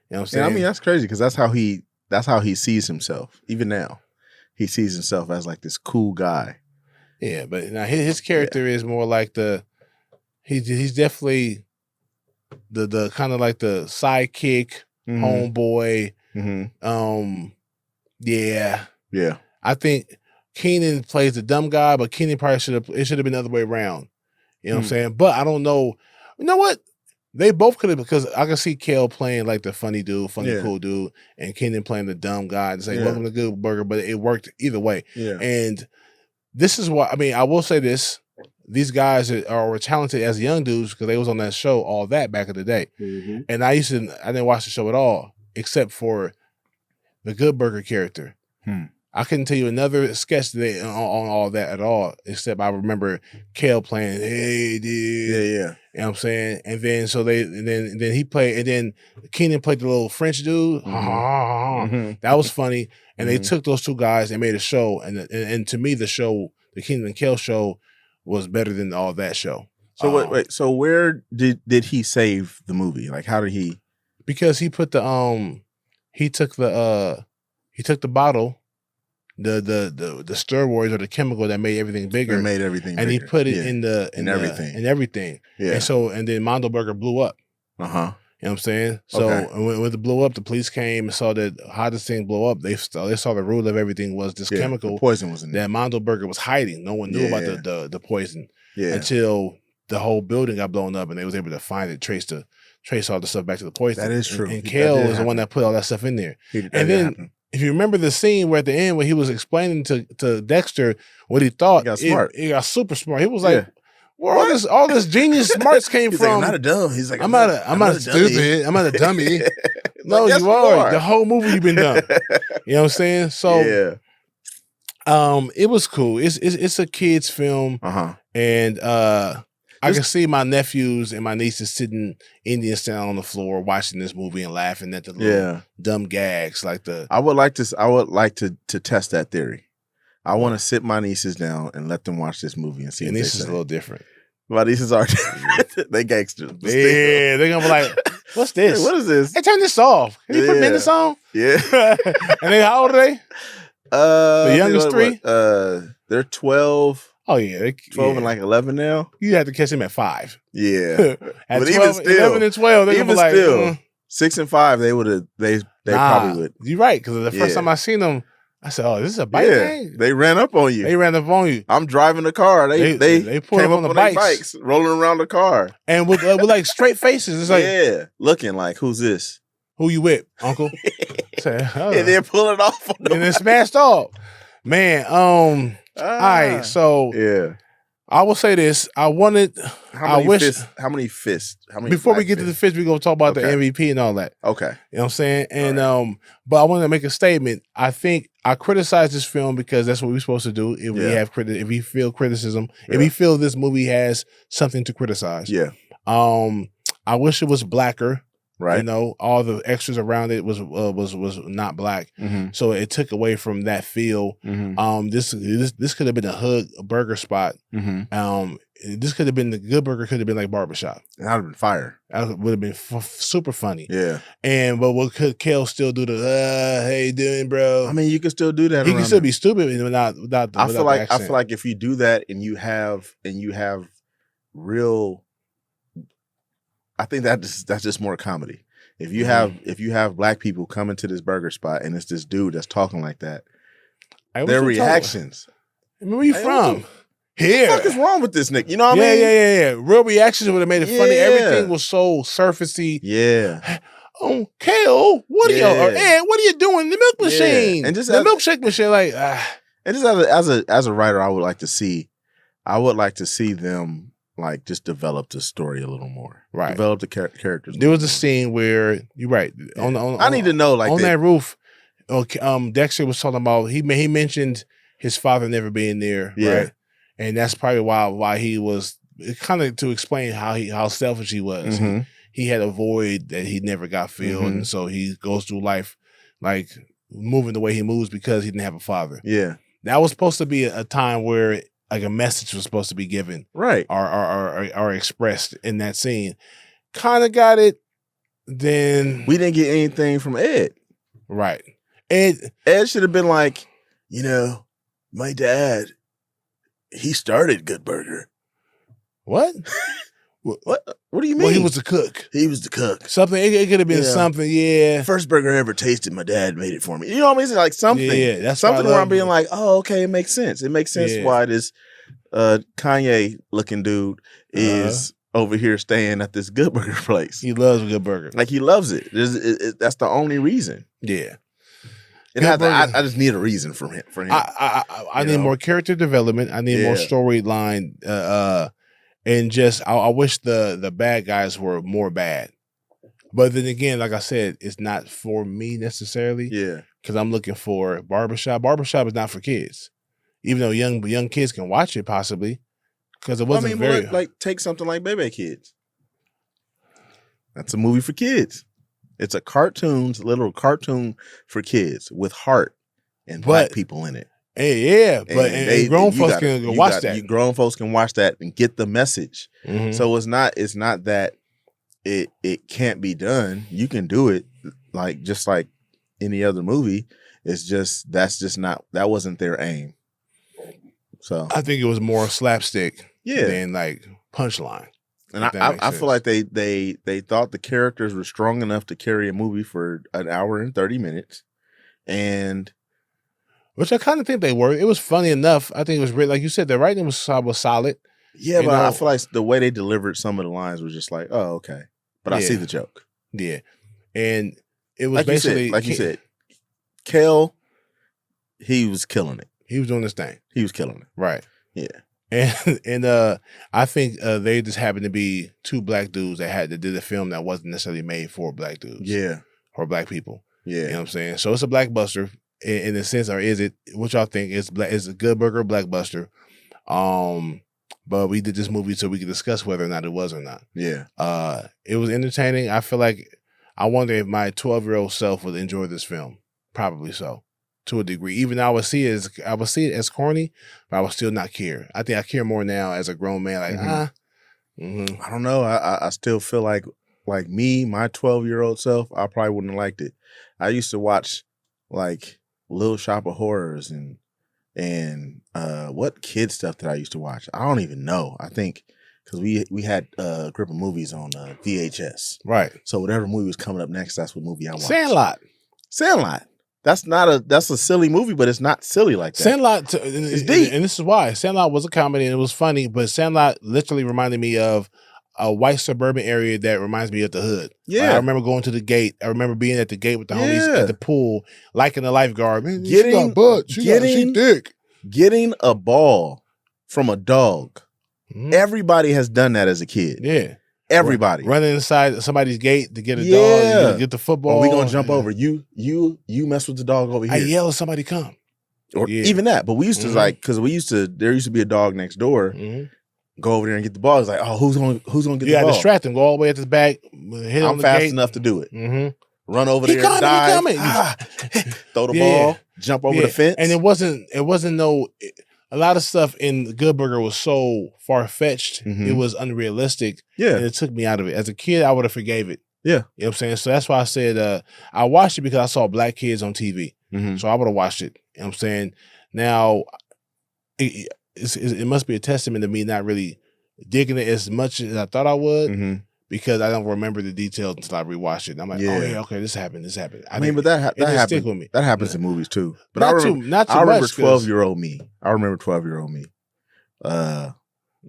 You know what I'm saying? And I mean, that's crazy because that's how he sees himself. Even now, he sees himself as like this cool guy. Yeah, but now his character is more like he's definitely the kind of like the sidekick, homeboy. Yeah. I think Kenan plays the dumb guy, but Kenan probably should have been the other way around. You know what I'm saying? But I don't know. You know what? They both could have, because I can see Kel playing like the funny dude, cool dude, and Kenan playing the dumb guy and saying, welcome to Good Burger, but it worked either way. Yeah. And this is why, I mean, I will say this. These guys are talented as young dudes because they was on that show, All That, back in the day. And I didn't watch the show at all, except for the Good Burger character. I couldn't tell you another sketch on All That at all, except I remember Kel playing, hey, dude. Yeah. You know what I'm saying? And then then he played, and then Kenan played the little French dude. That was funny. And they took those two guys and made a show. And to me, the Kenan and Kel show was better than All That show. So wait. So where did he save the movie? Like, how did he? Because he put he took the bottle, the steroids or the chemical that made everything bigger. It made everything bigger. And he put it in everything. Yeah. And then Mondo Burger blew up. You know what I'm saying? So when it blew up, the police came and saw that how this thing blow up. They saw the rule of everything was this chemical. The poison was in there. That Mondo Burger was hiding. No one knew about the poison until the whole building got blown up and they was able to find it, trace all the stuff back to the poison. That is true. And Kel is the one that put all that stuff in there. And then if you remember the scene where at the end when he was explaining to Dexter what he thought, he got smart. He got super smart. He was like, where all this genius smarts came He's from? Like, I'm not a dumb. He's like, I'm not a stupid. I'm not a dummy. No, like, yes, you are. The whole movie you've been dumb. You know what I'm saying? So it was cool. It's a kid's film. And I can see my nephews and my nieces sitting Indian style on the floor watching this movie and laughing at the little dumb gags like the. I would like to test that theory. I want to sit my nieces down and let them watch this movie and see. And this is a little different. My nieces are they gangsters. Yeah, they're gonna be like, "What's this? Hey, what is this? Hey, turn this off. Can you put me in the song?" Yeah. And they how old are they? The youngest three? They're 12. Oh yeah, 12 and like 11 now. You had to catch them at 5. Yeah. At But 12, even still, 11 and 12, they're gonna be like, still, 6 and 5, they probably would. You're right, because the first time I seen them, I said, "Oh, this is a bike gang." They ran up on you. They ran up on you. I'm driving the car. They pulled came up on the their bikes, rolling around the car, and with like straight faces. It's like, looking like, who's this? Who you with, Uncle? And then pull it off, and then smashed off. Man, all right. So I will say this. How many fists? Before we get to the fists, we're gonna talk about the MVP and all that. Okay. You know what I'm saying? And but I want to make a statement. I think I criticize this film because that's what we're supposed to do. If we have if we feel criticism, if we feel this movie has something to criticize. Yeah. I wish it was blacker. Right. You know, all the extras around it was not black. Mm-hmm. So it took away from that feel. Mm-hmm. This could have been a burger spot. Mm-hmm. This could have been the Good Burger, could have been like Barbershop. That would have been fire. That would have been super funny. Yeah. But what could Kel still do how you doing, bro? I mean, you can still do that. He can still be stupid without the I feel accent. like if you do that and you have real, I think that's just more comedy. If you have black people coming to this burger spot and it's this dude that's talking like that, their reactions. I mean, where you from? Here. What the fuck is wrong with this Nick? You know what I mean? Yeah. Real reactions would have made it funny. Everything was so surfacey. Yeah. Oh, Kel, what are you? Or Ed, what are you doing? The milk machine. And just the milkshake machine. Like, and just as a writer, I would like to see them like just develop the story a little more. Right. Develop the characters. There was a scene where you're right. I need to know like on that roof. Dexter was talking about he mentioned his father never being there. Yeah. Right. And that's probably why he was kind of to explain how selfish he was. Mm-hmm. He had a void that he never got filled, and so he goes through life like moving the way he moves because he didn't have a father. Yeah, that was supposed to be a time where like a message was supposed to be given, right, or expressed in that scene. Kind of got it. Then we didn't get anything from Ed. Right, Ed should have been like, my dad. He started Good Burger. What? What do you mean? Well, he was the cook. He was the cook. Something. It could have been something. Yeah. First burger I ever tasted, my dad made it for me. You know what I mean? Like something. Yeah. That's something where I'm being like, oh, okay, it makes sense. It makes sense why this Kanye looking dude is over here staying at this Good Burger place. He loves a Good Burger. Like he loves it. That's the only reason. Yeah. I just need a reason for him. I need more character development. I need more storyline. And just I wish the bad guys were more bad. But then again, like I said, it's not for me necessarily. Yeah. Because I'm looking for Barbershop. Barbershop is not for kids. Even though young kids can watch it possibly. Because it wasn't like take something like Baby Kids. That's a movie for kids. It's a literal cartoon for kids with heart and black people in it. Yeah, but and grown folks can watch that. Grown folks can watch that and get the message. Mm-hmm. So it's not that it can't be done. You can do it like just like any other movie. It's just that wasn't their aim. So I think it was more slapstick than like punchline. And I feel like they thought the characters were strong enough to carry a movie for an hour and 30 minutes. And which I kind of think they were. It was funny enough. I think it was really, like you said, the writing was solid. Yeah, but I feel like the way they delivered some of the lines was just like, oh, okay. But I see the joke. Yeah. And it was like basically you said, Kel, he was killing it. He was doing his thing. He was killing it. Right. Yeah. And I think they just happened to be two black dudes that did a film that wasn't necessarily made for black dudes. Yeah. Or black people. Yeah. You know what I'm saying? So it's a blackbuster in the sense, or is it, what y'all think? Is a Good Burger blackbuster? But we did this movie so we could discuss whether or not it was or not. Yeah. It was entertaining. I feel like, I wonder if my 12-year-old self would enjoy this film. Probably so. To a degree, even though I would see it as corny, but I would still not care. I think I care more now as a grown man. Like, I don't know. I still feel like me, my 12-year-old self, I probably wouldn't have liked it. I used to watch like Little Shop of Horrors and what kid stuff that I used to watch. I don't even know. I think because we had a grip of movies on VHS. Right. So whatever movie was coming up next, that's what movie I watched. Sandlot. That's a silly movie, but it's not silly like that. Sandlot is deep. And this is why. Sandlot was a comedy and it was funny, but Sandlot literally reminded me of a white suburban area that reminds me of the hood. Yeah. Like, I remember going to the gate. I remember being at the gate with the homies at the pool, liking the lifeguard. Man, she got butt. She thick. Getting a ball from a dog. Everybody has done that as a kid. Yeah. Everybody. Running inside somebody's gate to get a dog, to get the football. Or we gonna jump over. You mess with the dog over here. I yell, somebody come. Or even that. But we used to because there used to be a dog next door. Go over there and get the ball. It's like, oh, who's gonna get the ball? You gotta distract him. Go all the way at the back. Hit I'm fast enough to do it. Run over there, dive, throw the ball, jump over the fence. And it wasn't no. A lot of stuff in Good Burger was so far-fetched, it was unrealistic. Yeah. And it took me out of it. As a kid, I would have forgave it. Yeah. You know what I'm saying? So that's why I said I watched it because I saw black kids on TV. So I would have watched it. You know what I'm saying? Now, it must be a testament to me not really digging it as much as I thought I would because I don't remember the details until I rewatched it. And I'm like, oh, yeah, okay, this happened. I mean, but that happens. Stick with me. That happens in movies too. But not I too remember much, 12-year-old me. I remember 12-year-old me. I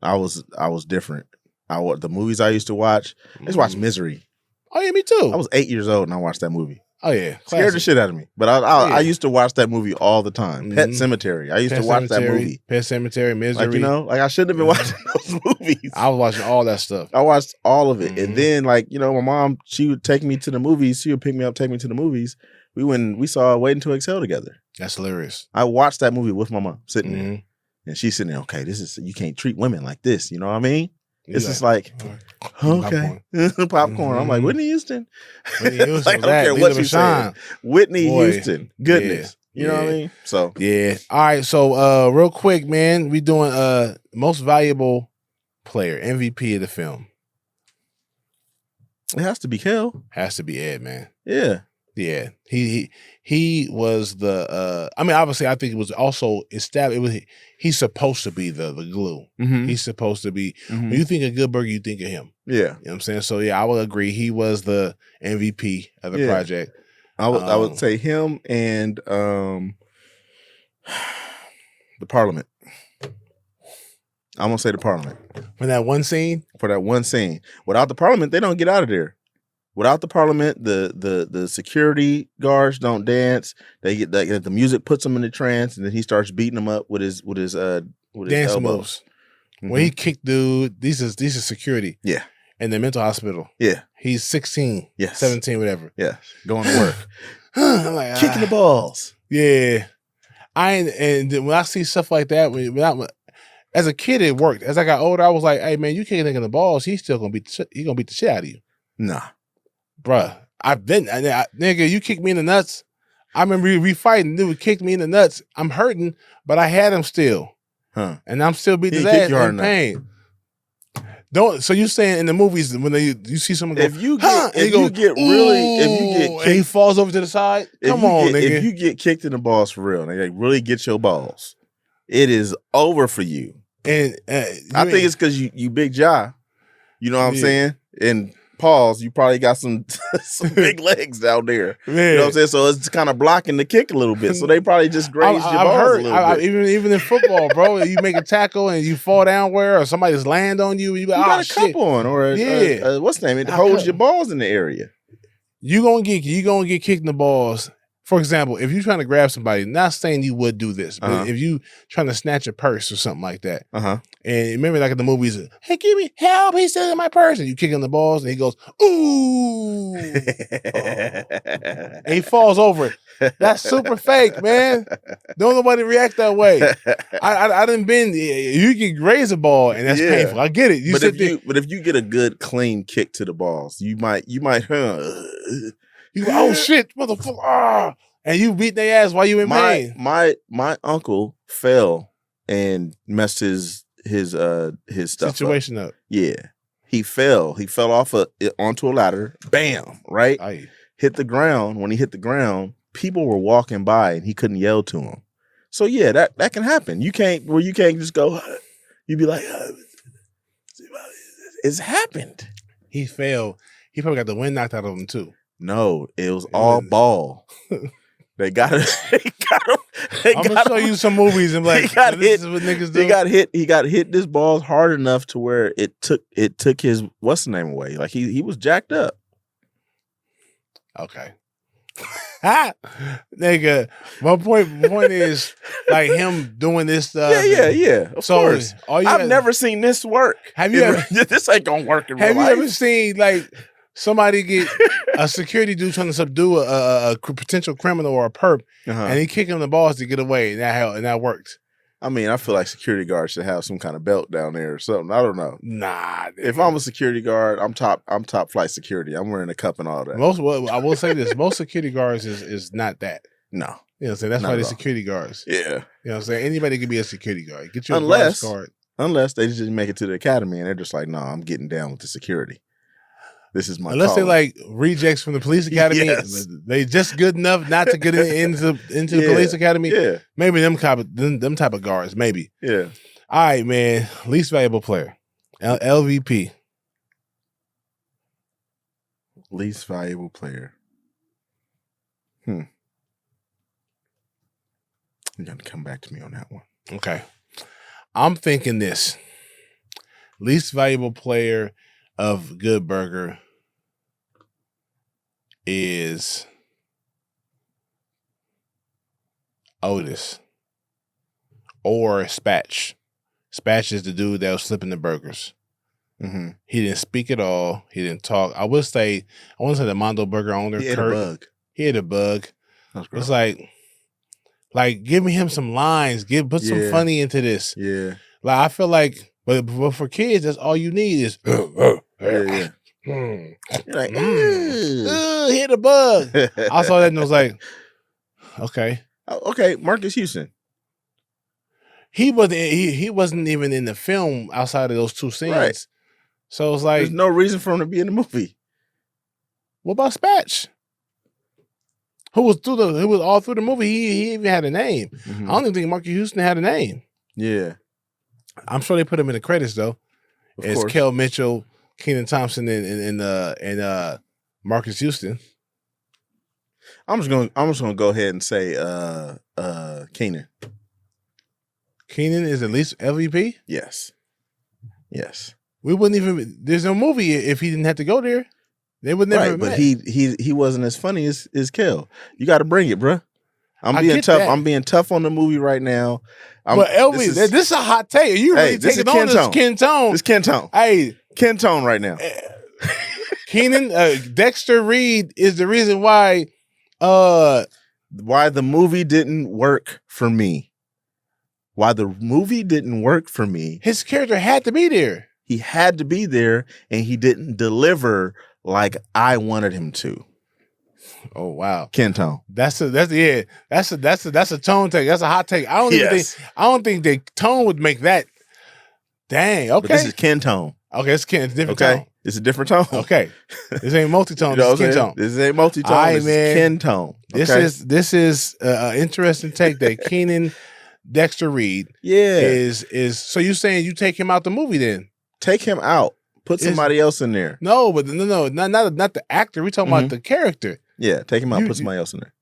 was different. The movies I used to watch, I used to watch Misery. Oh yeah, me too. I was 8 years old and I watched that movie. Oh yeah, scared the shit out of me. But I used to watch that movie all the time. Pet Cemetery. I used to watch that movie. Pet Cemetery, Misery. Like I shouldn't have been watching those movies. I was watching all that stuff. I watched all of it, and then my mom, she would take me to the movies. She would pick me up, take me to the movies. We saw Waiting to Exhale together. That's hilarious. I watched that movie with my mom sitting there, and she's sitting there. Okay, you can't treat women like this. You know what I mean? It's just like, okay, popcorn. I'm like, Whitney Houston. Whitney Houston like, I don't care what you say. Whitney Houston. Goodness. Yeah. You know what I mean? So yeah. All right. So real quick, man, we doing most valuable player, MVP of the film. It has to be Kel. Has to be Ed, man. Yeah. Yeah, he was the. I mean, obviously, I think it was also established. He's supposed to be the glue. He's supposed to be. When you think of Good Burger, you think of him. Yeah, you know what I'm saying. So yeah, I would agree. He was the MVP of the project. I would say him and the Parliament. I'm gonna say the Parliament for that one scene. Without the Parliament, they don't get out of there. Without the Parliament, the security guards don't dance. They get the music puts them in a trance, and then he starts beating them up with his dance moves. When he kicked dude, these are security. Yeah, in the mental hospital. Yeah, he's 16, 17, whatever. Yeah, going to work, I'm like, kicking the balls. Yeah, and when I see stuff like that, as a kid it worked. As I got older, I was like, hey man, you kicking in the balls, he's still gonna beat the shit out of you. Nah. Bruh, nigga, you kicked me in the nuts. I remember we fighting, dude kicked me in the nuts. I'm hurting, but I had him still. And I'm still beating his ass in pain. So you saying in the movies when you see someone go, if you get kicked, and he falls over to the side, come on, nigga. If you get kicked in the balls for real, nigga, really get your balls, it is over for you. And I think it's because you big jaw. You know what I'm saying? And pause, you probably got some big legs down there. You know what I'm saying? So it's kind of blocking the kick a little bit. So they probably just grazed your balls a little bit. Even in football, bro, you make a tackle and you fall down or somebody just land on you. You got a cup on, or what's the name? It holds your balls in the area. You gonna get kicked in the balls. For example, if you're trying to grab somebody, not saying you would do this, but if you trying to snatch a purse or something like that, and remember like in the movies, hey, give me help, he's stealing my purse, and you kick him in the balls, and he goes, ooh, and he falls over. That's super fake, man. Don't nobody react that way. I didn't been. You can graze a ball, and that's painful. I get it. But if you get a good clean kick to the balls, you might. You go, oh shit, motherfucker! And you beat their ass while you in pain. My uncle fell and messed his stuff situation up. Yeah, He fell off onto a ladder. Bam! Right? Aye. Hit the ground. When he hit the ground, people were walking by and he couldn't yell to them. So yeah, that can happen. You can't just go. You'd be like, it's happened. He fell. He probably got the wind knocked out of him too. No, it was all ball. They got him. I'm gonna show you some movies and like, this is what niggas do. He got hit this balls hard enough to where it took his what's the name away. Like he was jacked up. Okay. Nigga, my point is like him doing this stuff. Yeah. Of course. I've never seen this work. Have you ever? This ain't gonna work in real life. Have you ever seen like somebody get a security dude trying to subdue a potential criminal or a perp, and he kick him in the balls to get away, and that worked? I mean, I feel like security guards should have some kind of belt down there or something. I don't know. Nah. Dude. If I'm a security guard, I'm top flight security. I'm wearing a cup and all that. I will say this: most security guards is not that. No. You know what I'm saying? That's why they're security guards. Yeah. You know what I'm saying? Anybody can be a security guard. Get your guard's card. Unless they just make it to the academy and they're just like, no, I'm getting down with the security. This is my Unless calling. they like rejects from the police academy, they just good enough not to get into the police academy. Yeah, maybe them type of guards. Maybe. Yeah. All right, man. Least valuable player, LVP. Least valuable player. You're gonna come back to me on that one. Okay. I'm thinking this. Least valuable player of Good Burger is Otis or Spatch. Spatch is the dude that was flipping the burgers. Mm-hmm. He didn't speak at all. He didn't talk. I want to say the Mondo Burger owner. He had a bug. He had a bug. It's like give me him some lines. Put some funny into this. Yeah. Like I feel like, but for kids, that's all you need is. Yeah. You're like, hit a bug. I saw that and I was like, okay. Okay, Marcus Houston. He wasn't even in the film outside of those two scenes. Right. So it's like there's no reason for him to be in the movie. What about Spatch? Who was all through the movie? He even had a name. Mm-hmm. I don't even think Marcus Houston had a name. Yeah. I'm sure they put him in the credits though. It's Kel Mitchell, Kenan Thompson, and Marcus Houston. I'm just gonna go ahead and say Kenan. Kenan is at least LVP? Yes. We wouldn't even. There's no movie if he didn't have to go there. They would never. Right, but he wasn't as funny as Kel. You got to bring it, bro. I'm being tough. I'm being tough on the movie right now. But LV, this is a hot take. You really taking on this Ken Tone? This Ken Tone. Hey, Ken Tone right now. Kenan, Dexter Reed is the reason why the movie didn't work for me. Why the movie didn't work for me? His character had to be there. He had to be there, and he didn't deliver like I wanted him to. Oh wow, Ken Tone. That's a tone take. That's a hot take. I don't think the tone would make that. Dang. Okay. But this is Ken Tone. Okay, it's a different tone. It's a different tone. Okay. This ain't multi-tone. This is Ken Tone. This ain't multi-tone. All right, this is Ken Tone. Okay? This is an interesting take that Kenan Dexter Reed is so you saying you take him out the movie then? Take him out. Put somebody else in there. No, but no, not the actor. We talking about the character. Yeah, take him out. Put somebody else in there.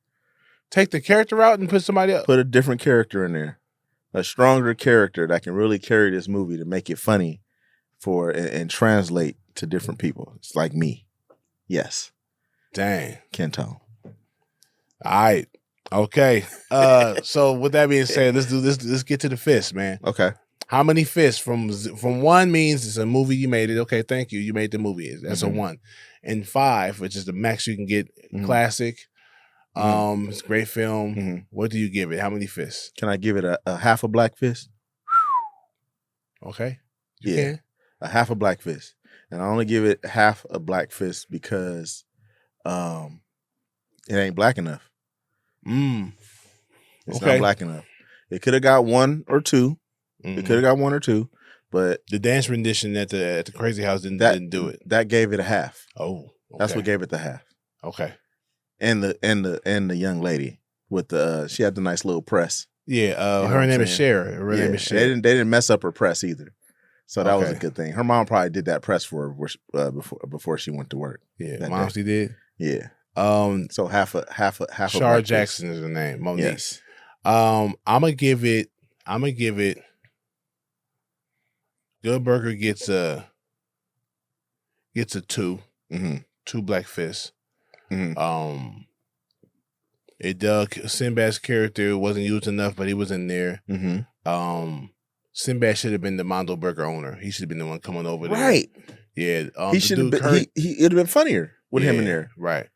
Take the character out and put somebody else. Put a different character in there, a stronger character that can really carry this movie to make it funny and translate to different people. It's like me. Yes. Dang. Ken Tone. All right. Okay. So with that being said, let's do this. Let's get to the fist, man. Okay. How many fists? From 1 means it's a movie, you made it. Okay, thank you. You made the movie. That's a 1. And 5, which is the max you can get, classic. It's a great film. What do you give it? How many fists? Can I give it a half a black fist? Okay. You can. A half a black fist. And I only give it half a black fist because it ain't black enough. It's not black enough. It could have got 1 or 2. It could have got 1 or 2, But the dance rendition at the Crazy House didn't do it. That gave it a half. Oh, okay. That's what gave it the half. Okay. And the young lady with she had the nice little press. Yeah, her name is Cher. Her name is Cher. They didn't mess up her press either. So that was a good thing. Her mom probably did that press for her before she went to work. Yeah, Momsy did. Yeah. So half a Shar Jackson is her name. Monique. Yes. I'm gonna give it. Good Burger gets a 2. Mm-hmm. 2 black fists. Mm-hmm. Sinbad's character wasn't used enough, but he was in there. Mm-hmm. Sinbad should have been the Mondo Burger owner. He should have been the one coming over there. Right. Yeah. He should have been. It'd have been funnier with him in there. Right.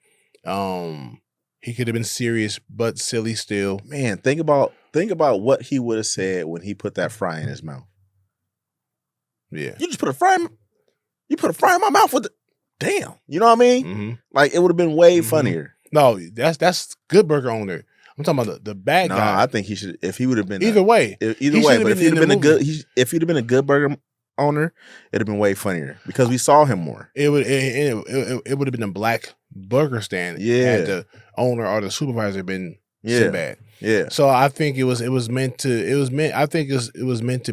He could have been serious but silly still. Man, think about what he would have said when he put that fry in his mouth. Yeah. You just put a fry in my mouth with the damn. You know what I mean? Mm-hmm. Like it would have been way funnier. No, that's Good Burger owner. I'm talking about the bad guy. No, I think he should. If he would have been either way. But if he'd have been a good burger owner, it'd have been way funnier because we saw him more. It would have been a black burger stand. Yeah. Had the owner or the supervisor been Sinbad. Yeah. So I think it was meant to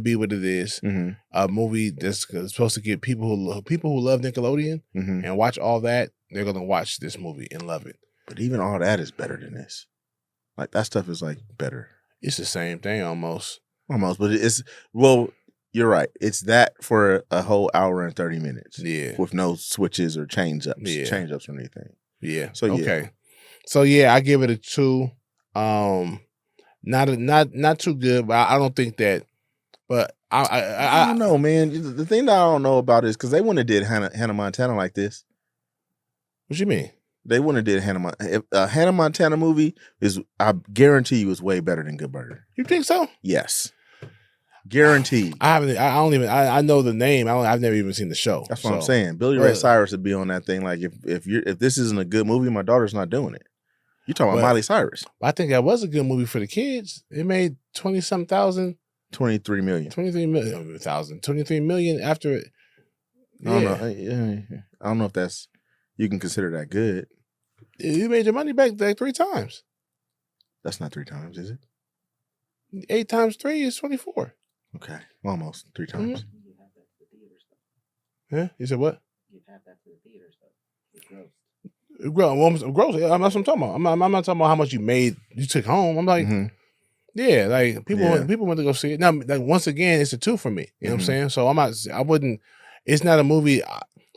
be what it is. Mm-hmm. A movie that's supposed to get people who love Nickelodeon and watch all that. They're gonna watch this movie and love it. But even all that is better than this. Like that stuff is like better. It's the same thing almost. But you're right. It's that for a whole hour and 30 minutes. Yeah. With no switches or change ups or anything. Yeah. So okay. So yeah, I give it a 2. Not too good, but I don't think that. But I don't know, man. The thing that I don't know about is because they wouldn't have did Hannah Montana like this. What you mean? They wouldn't have did Hannah Montana. If a Hannah Montana movie I guarantee you, is way better than Good Burger. You think so? Yes. Guaranteed. I know the name. I've never even seen the show. That's what I'm saying. Billy Ray Cyrus would be on that thing. Like if this isn't a good movie, my daughter's not doing it. You talking about Miley Cyrus? I think that was a good movie for the kids. It made 20-something thousand. 23 million. 23 million after it. Yeah. I don't know if that's you can consider that good. You made your money back like 3 times. That's not 3 times, is it? 8 times 3 is 24. Okay, almost 3 times. Yeah, you said what? Give half that to the theater stuff. It's gross. Gross. Yeah, that's what I'm talking about. I'm not talking about how much you took home. I'm like, yeah, like people went to go see it. Now, like once again, it's a 2 for me. You know what I'm saying? So I wouldn't. It's not a movie.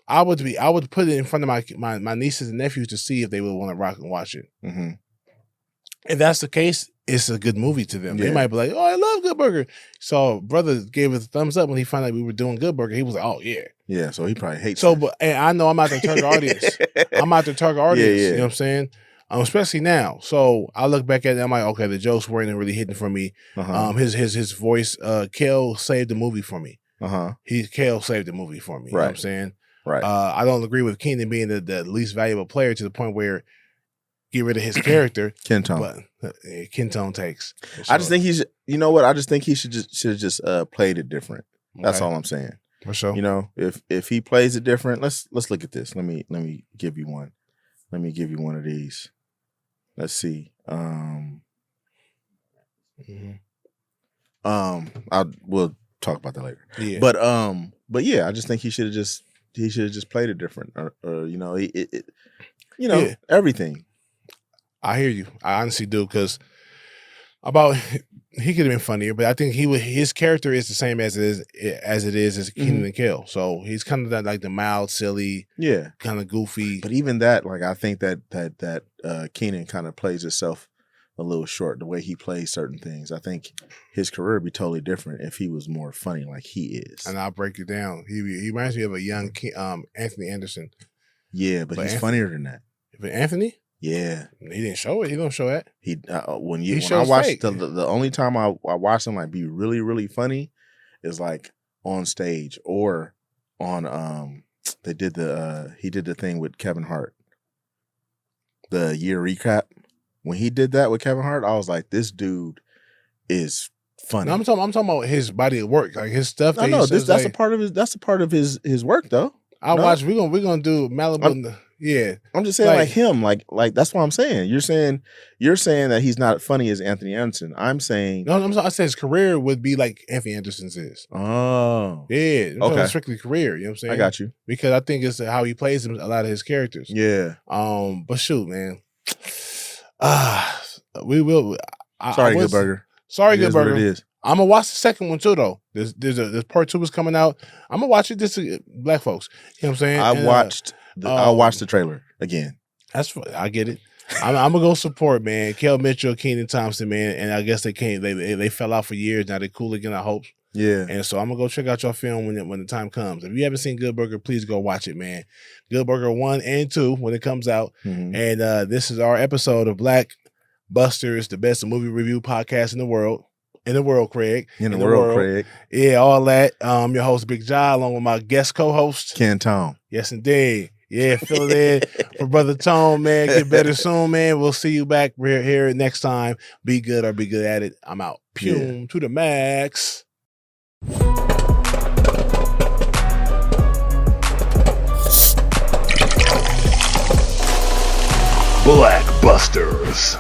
I would put it in front of my nieces and nephews to see if they would want to rock and watch it. Mm-hmm. If that's the case, it's a good movie to them. Yeah. They might be like, "Oh, I love Good Burger." So, brother gave us a thumbs up when he found out we were doing Good Burger. He was like, "Oh yeah, yeah." So he probably hates. So, and I know I'm out the target audience. I'm out the target audience. Yeah. You know what I'm saying? Especially now. So I look back at it. I'm like, okay, the jokes weren't really hitting for me. His voice, Kel saved the movie for me. Kel saved the movie for me. You know what I'm saying? Right. I don't agree with Kenan being the least valuable player to the point where get rid of his character. Ken Tone. But Ken Tone takes. I just think you know what? I just think he should have just played it different. That's all I'm saying. For sure. You know, if he plays it different, let's look at this. Let me give you one. Let me give you one of these. Let's see. We'll talk about that later. Yeah. But yeah, I just think he should have just played it different, or you know, everything. I hear you. I honestly do, because he could have been funnier, but I think his character is the same as it is as Kenan and Kel. So he's kind of that like the mild, silly, kind of goofy. But even that, like I think that Kenan kind of plays himself a little short. The way he plays certain things, I think his career would be totally different if he was more funny like he is. And I'll break it down. He reminds me of a young Anthony Anderson. Yeah, but he's funnier than that. But Anthony? Yeah, he didn't show it. He don't show that. When I watched the only time I watched him like be really really funny is like on stage or on he did the thing with Kevin Hart, the year recap. When he did that with Kevin Hart, I was like, this dude is funny. No, I'm talking about his body of work, like his stuff. I know that's a part of his. That's a part of his work, though. I watch. We're gonna do Malibu. Yeah, I'm just saying, like him, like that's what I'm saying. You're saying that he's not funny as Anthony Anderson. I'm saying I said his career would be like Anthony Anderson's is. Oh, yeah, okay, strictly career. You know what I'm saying? I got you, because I think it's how he plays a lot of his characters. Yeah. But shoot, man. We will. Sorry, Good Burger. Sorry, Good Burger. What it is. I'm gonna watch the second one too, though. There's part 2 is coming out. I'm gonna watch it. This black folks. You know what I'm saying? I watched the trailer again. I get it. I'm gonna go support, man. Kel Mitchell, Kenan Thompson, man, and I guess they can't. They fell out for years. Now they're cool again, I hope. Yeah. And so I'm gonna go check out your film when the time comes. If you haven't seen Good Burger, please go watch it, man. Good Burger 1 and 2 when it comes out. Mm-hmm. And this is our episode of BlackBusters, the best movie review podcast in the world. In the world, Craig. In the world, Craig. Yeah, all that. Your host, Big John, along with my guest co-host, Kenan Thompson. Yes, indeed. Yeah, fill it in for Brother Tone, man. Get better soon, man. We'll see you back here next time. Be good or be good at it. I'm out. Pum to the max. BlackBusters.